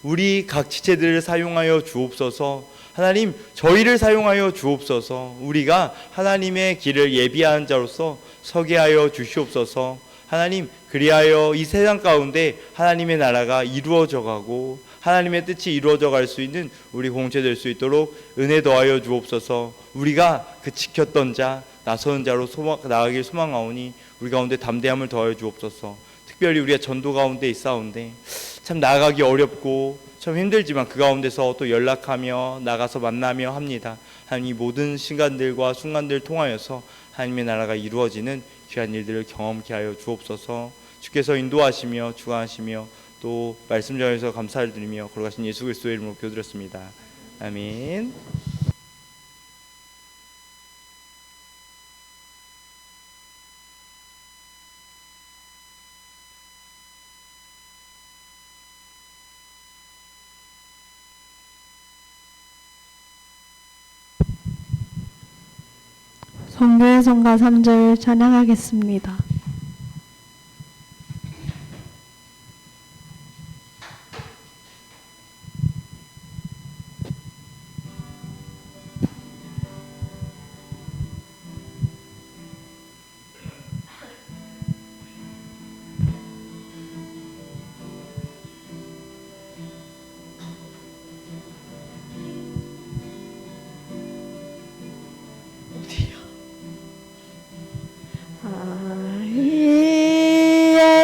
우리 각 지체들을 사용하여 주옵소서. 하나님, 저희를 사용하여 주옵소서. 우리가 하나님의 길을 예비하는 자로서 서게 하여 주시옵소서. 하나님, 그리하여 이 세상 가운데 하나님의 나라가 이루어져 가고 하나님의 뜻이 이루어져 갈 수 있는 우리 공동체 될 수 있도록 은혜 더하여 주옵소서. 우리가 그 지켰던 자, 나서는 자로 나아가길 소망하오니 우리 가운데 담대함을 더하여 주옵소서. 특별히 우리가 전도 가운데 있사온데 참 나아가기 어렵고 참 힘들지만 그 가운데서 또 연락하며 나가서 만나며 합니다. 하나님, 이 모든 시간들과 순간들을 통하여서 하나님의 나라가 이루어지는 귀한 일들을 경험케 하여 주옵소서. 주께서 인도하시며 주관하시며 또 말씀 전해서 감사를 드리며 거룩하신 예수 그리스도의 이름으로 기도드렸습니다. 아멘. 성교의 성가 3절 찬양하겠습니다.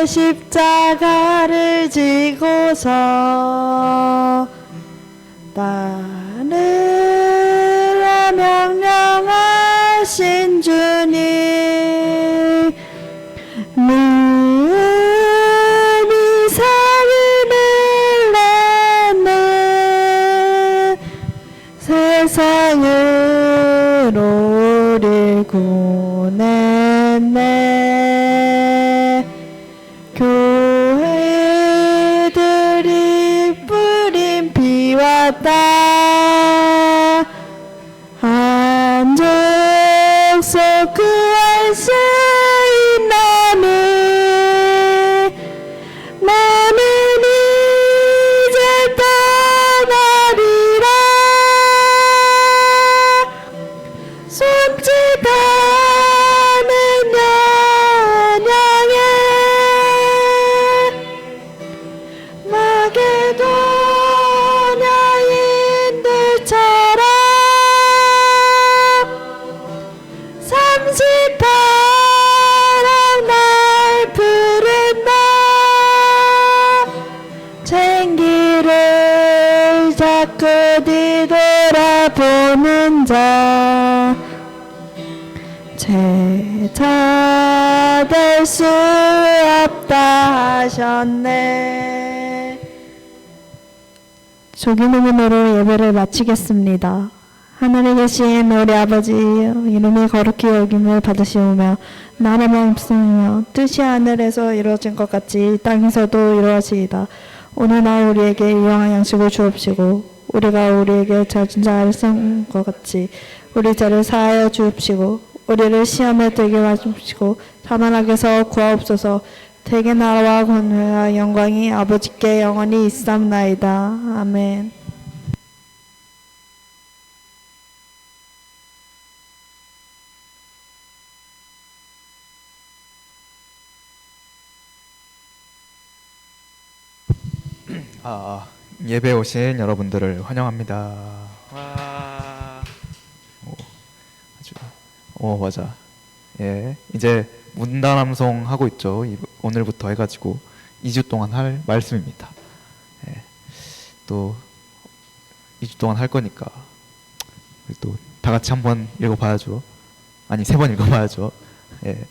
내 십자가를 지고서 따르라 명령하신 주님 능히 삶을 내는 세상을 우리 구했네 교회들이 뿌린 비와 땅 한적소 구할 수 있나니 나는 이제 떠나리라 손짓하는 연양에 마게도냐인들처럼 38랑 날 부른다 생기를 자꾸 뒤돌아보는 자 제자 될 수 없다 하셨네. 조기문으로 예배를 마치겠습니다. 하늘에 계신 우리 아버지 이름이 거룩히 여김을 받으시오며 나라의 말씀이며 뜻이 하늘에서 이루어진 것 같이 땅에서도 이루어지이다. 오늘날 우리에게 일용할 양식을 주옵시고 우리가 우리에게 져진 자를 쓴 것 같이 우리 죄를 사하여 주옵시고 우리를 시험에 들게 하십시고 다만 악에서 구하옵소서. 대개 나라와 권세와 영광이 아버지께 영원히 있사옵나이다. 아멘. 예배 오신 여러분들을 환영합니다. 와. 맞아. 예, 이제 문단함송 하고 있죠. 오늘부터 해가지고 2주 동안 할 말씀입니다. 예, 또 2주 동안 할 거니까 또 다 같이 한번 읽어봐야죠. 아니 3번 읽어봐야죠. 예.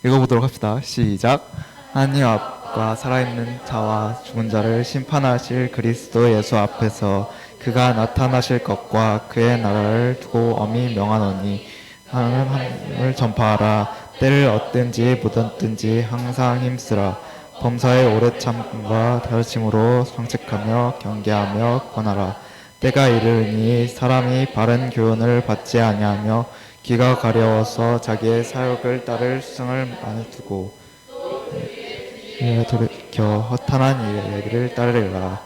읽어보도록 합시다. 시작. 하나님 앞과 살아있는 자와 죽은 자를 심판하실 그리스도 예수 앞에서 그가 나타나실 것과 그의 나라를 두고 엄히 명하노니 하나님을 전파하라. 때를 얻든지 못 얻든지 항상 힘쓰라. 범사의 오래 참과 가르침으로 상책하며 경계하며 권하라. 때가 이르니 사람이 바른 교훈을 받지 아니하며 귀가 가려워서 자기의 사욕을 따를 수승을 많이 두고 돌이켜 허탄한 이야기를 따르리라.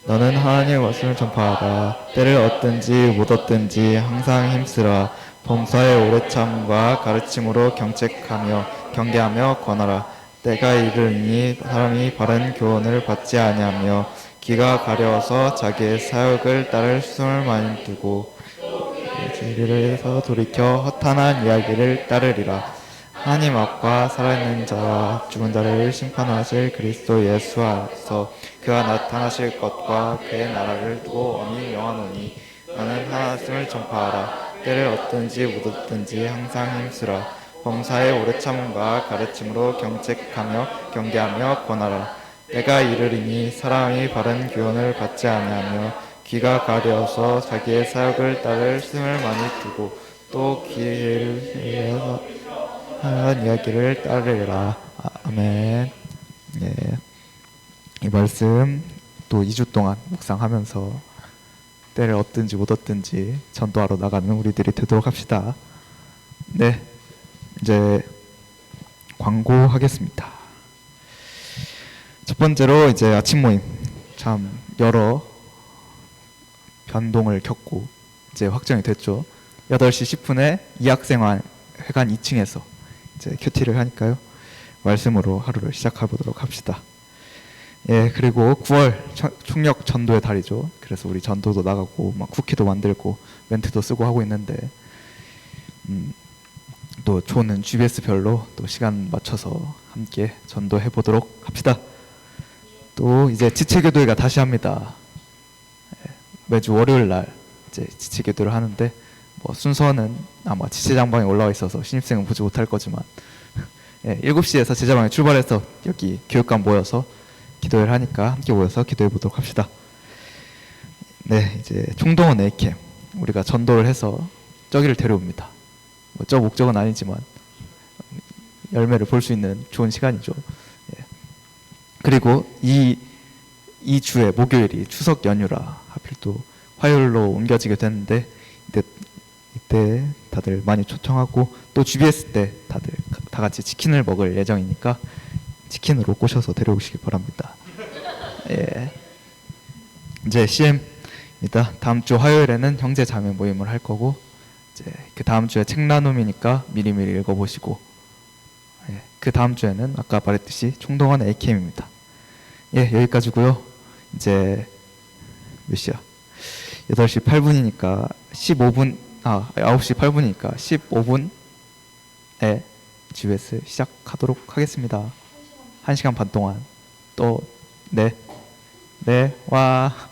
너는 하나님의 말씀을 전파하라. 때를 얻든지 못 얻든지 항상 힘쓰라. 범사의 오래 참과 가르침으로 경책하며 경계하며 권하라. 때가 이르니 사람이 바른 교훈을 받지 아니하며 귀가 가려워서 자기의 사욕을 따를 수승을 많이 두고 진리에서 돌이켜 허탄한 이야기를 따르리라. 하나님 앞과 살아있는 자와 죽은 자를 심판하실 그리스도 예수 안에서 그가 나타나실 것과 그의 나라를 두고 엄히 명하노니 너는 하나님을 전파하라. 때를 얻든지 못 얻든지 항상 힘쓰라. 범사의 오래 참음과 가르침으로 경책하며 경계하며 권하라. 때가 이르리니 사람이 바른 교훈을 받지 아니하며 귀가 가려워서 자기의 사욕을 따를 수승을 많이 두고 또 기회를 위해서 하얀 이야기를 따르리라. 아멘. 예. 이 말씀 또 2주 동안 묵상하면서 때를 얻든지 못 얻든지 전도하러 나가는 우리들이 되도록 합시다. 네, 이제 광고하겠습니다. 첫 번째로 이제 아침 모임 참 여러 변동을 겪고 이제 확정이 됐죠. 8시 10분에 이학생활 회관 2층에서 이제 큐티를 하니까요. 말씀으로 하루를 시작해 보도록 합시다. 예, 그리고 9월 총력 전도의 달이죠. 그래서 우리 전도도 나가고 막 쿠키도 만들고 멘트도 쓰고 하고 있는데 또 조는 GBS별로 또 시간 맞춰서 함께 전도해 보도록 합시다. 또 이제 지체교도회가 다시 합니다. 예, 매주 월요일 날 이제 지체교도를 하는데 뭐 순서는 아마 지체장방에 올라와 있어서 신입생은 보지 못할 거지만 예, 7시에서 제자방에 출발해서 여기 교육관 모여서 기도회를 하니까 함께 모여서 기도해 보도록 합시다. 네, 이제 총동원 A캠 우리가 전도를 해서 저기를 데려옵니다. 뭐 저 목적은 아니지만 열매를 볼 수 있는 좋은 시간이죠. 예. 그리고 이 주에 목요일이 추석 연휴라 하필 또 화요일로 옮겨지게 됐는데 이때 다들 많이 초청하고 또 GBS 때 다들 다 같이 치킨을 먹을 예정이니까 치킨으로 꼬셔서 데려오시기 바랍니다. 예. 이제 CM입니다. 다음 주 화요일에는 형제 자매 모임을 할 거고 이제 그 다음 주에 책 나눔이니까 미리미리 읽어보시고 예. 그 다음 주에는 아까 말했듯이 총동원 AKM입니다. 예, 여기까지고요. 이제 몇 시야? 8시 8분이니까 9시 8분이니까 15분에 GBS 시작하도록 하겠습니다. 1시간 반 동안 또 네, 와.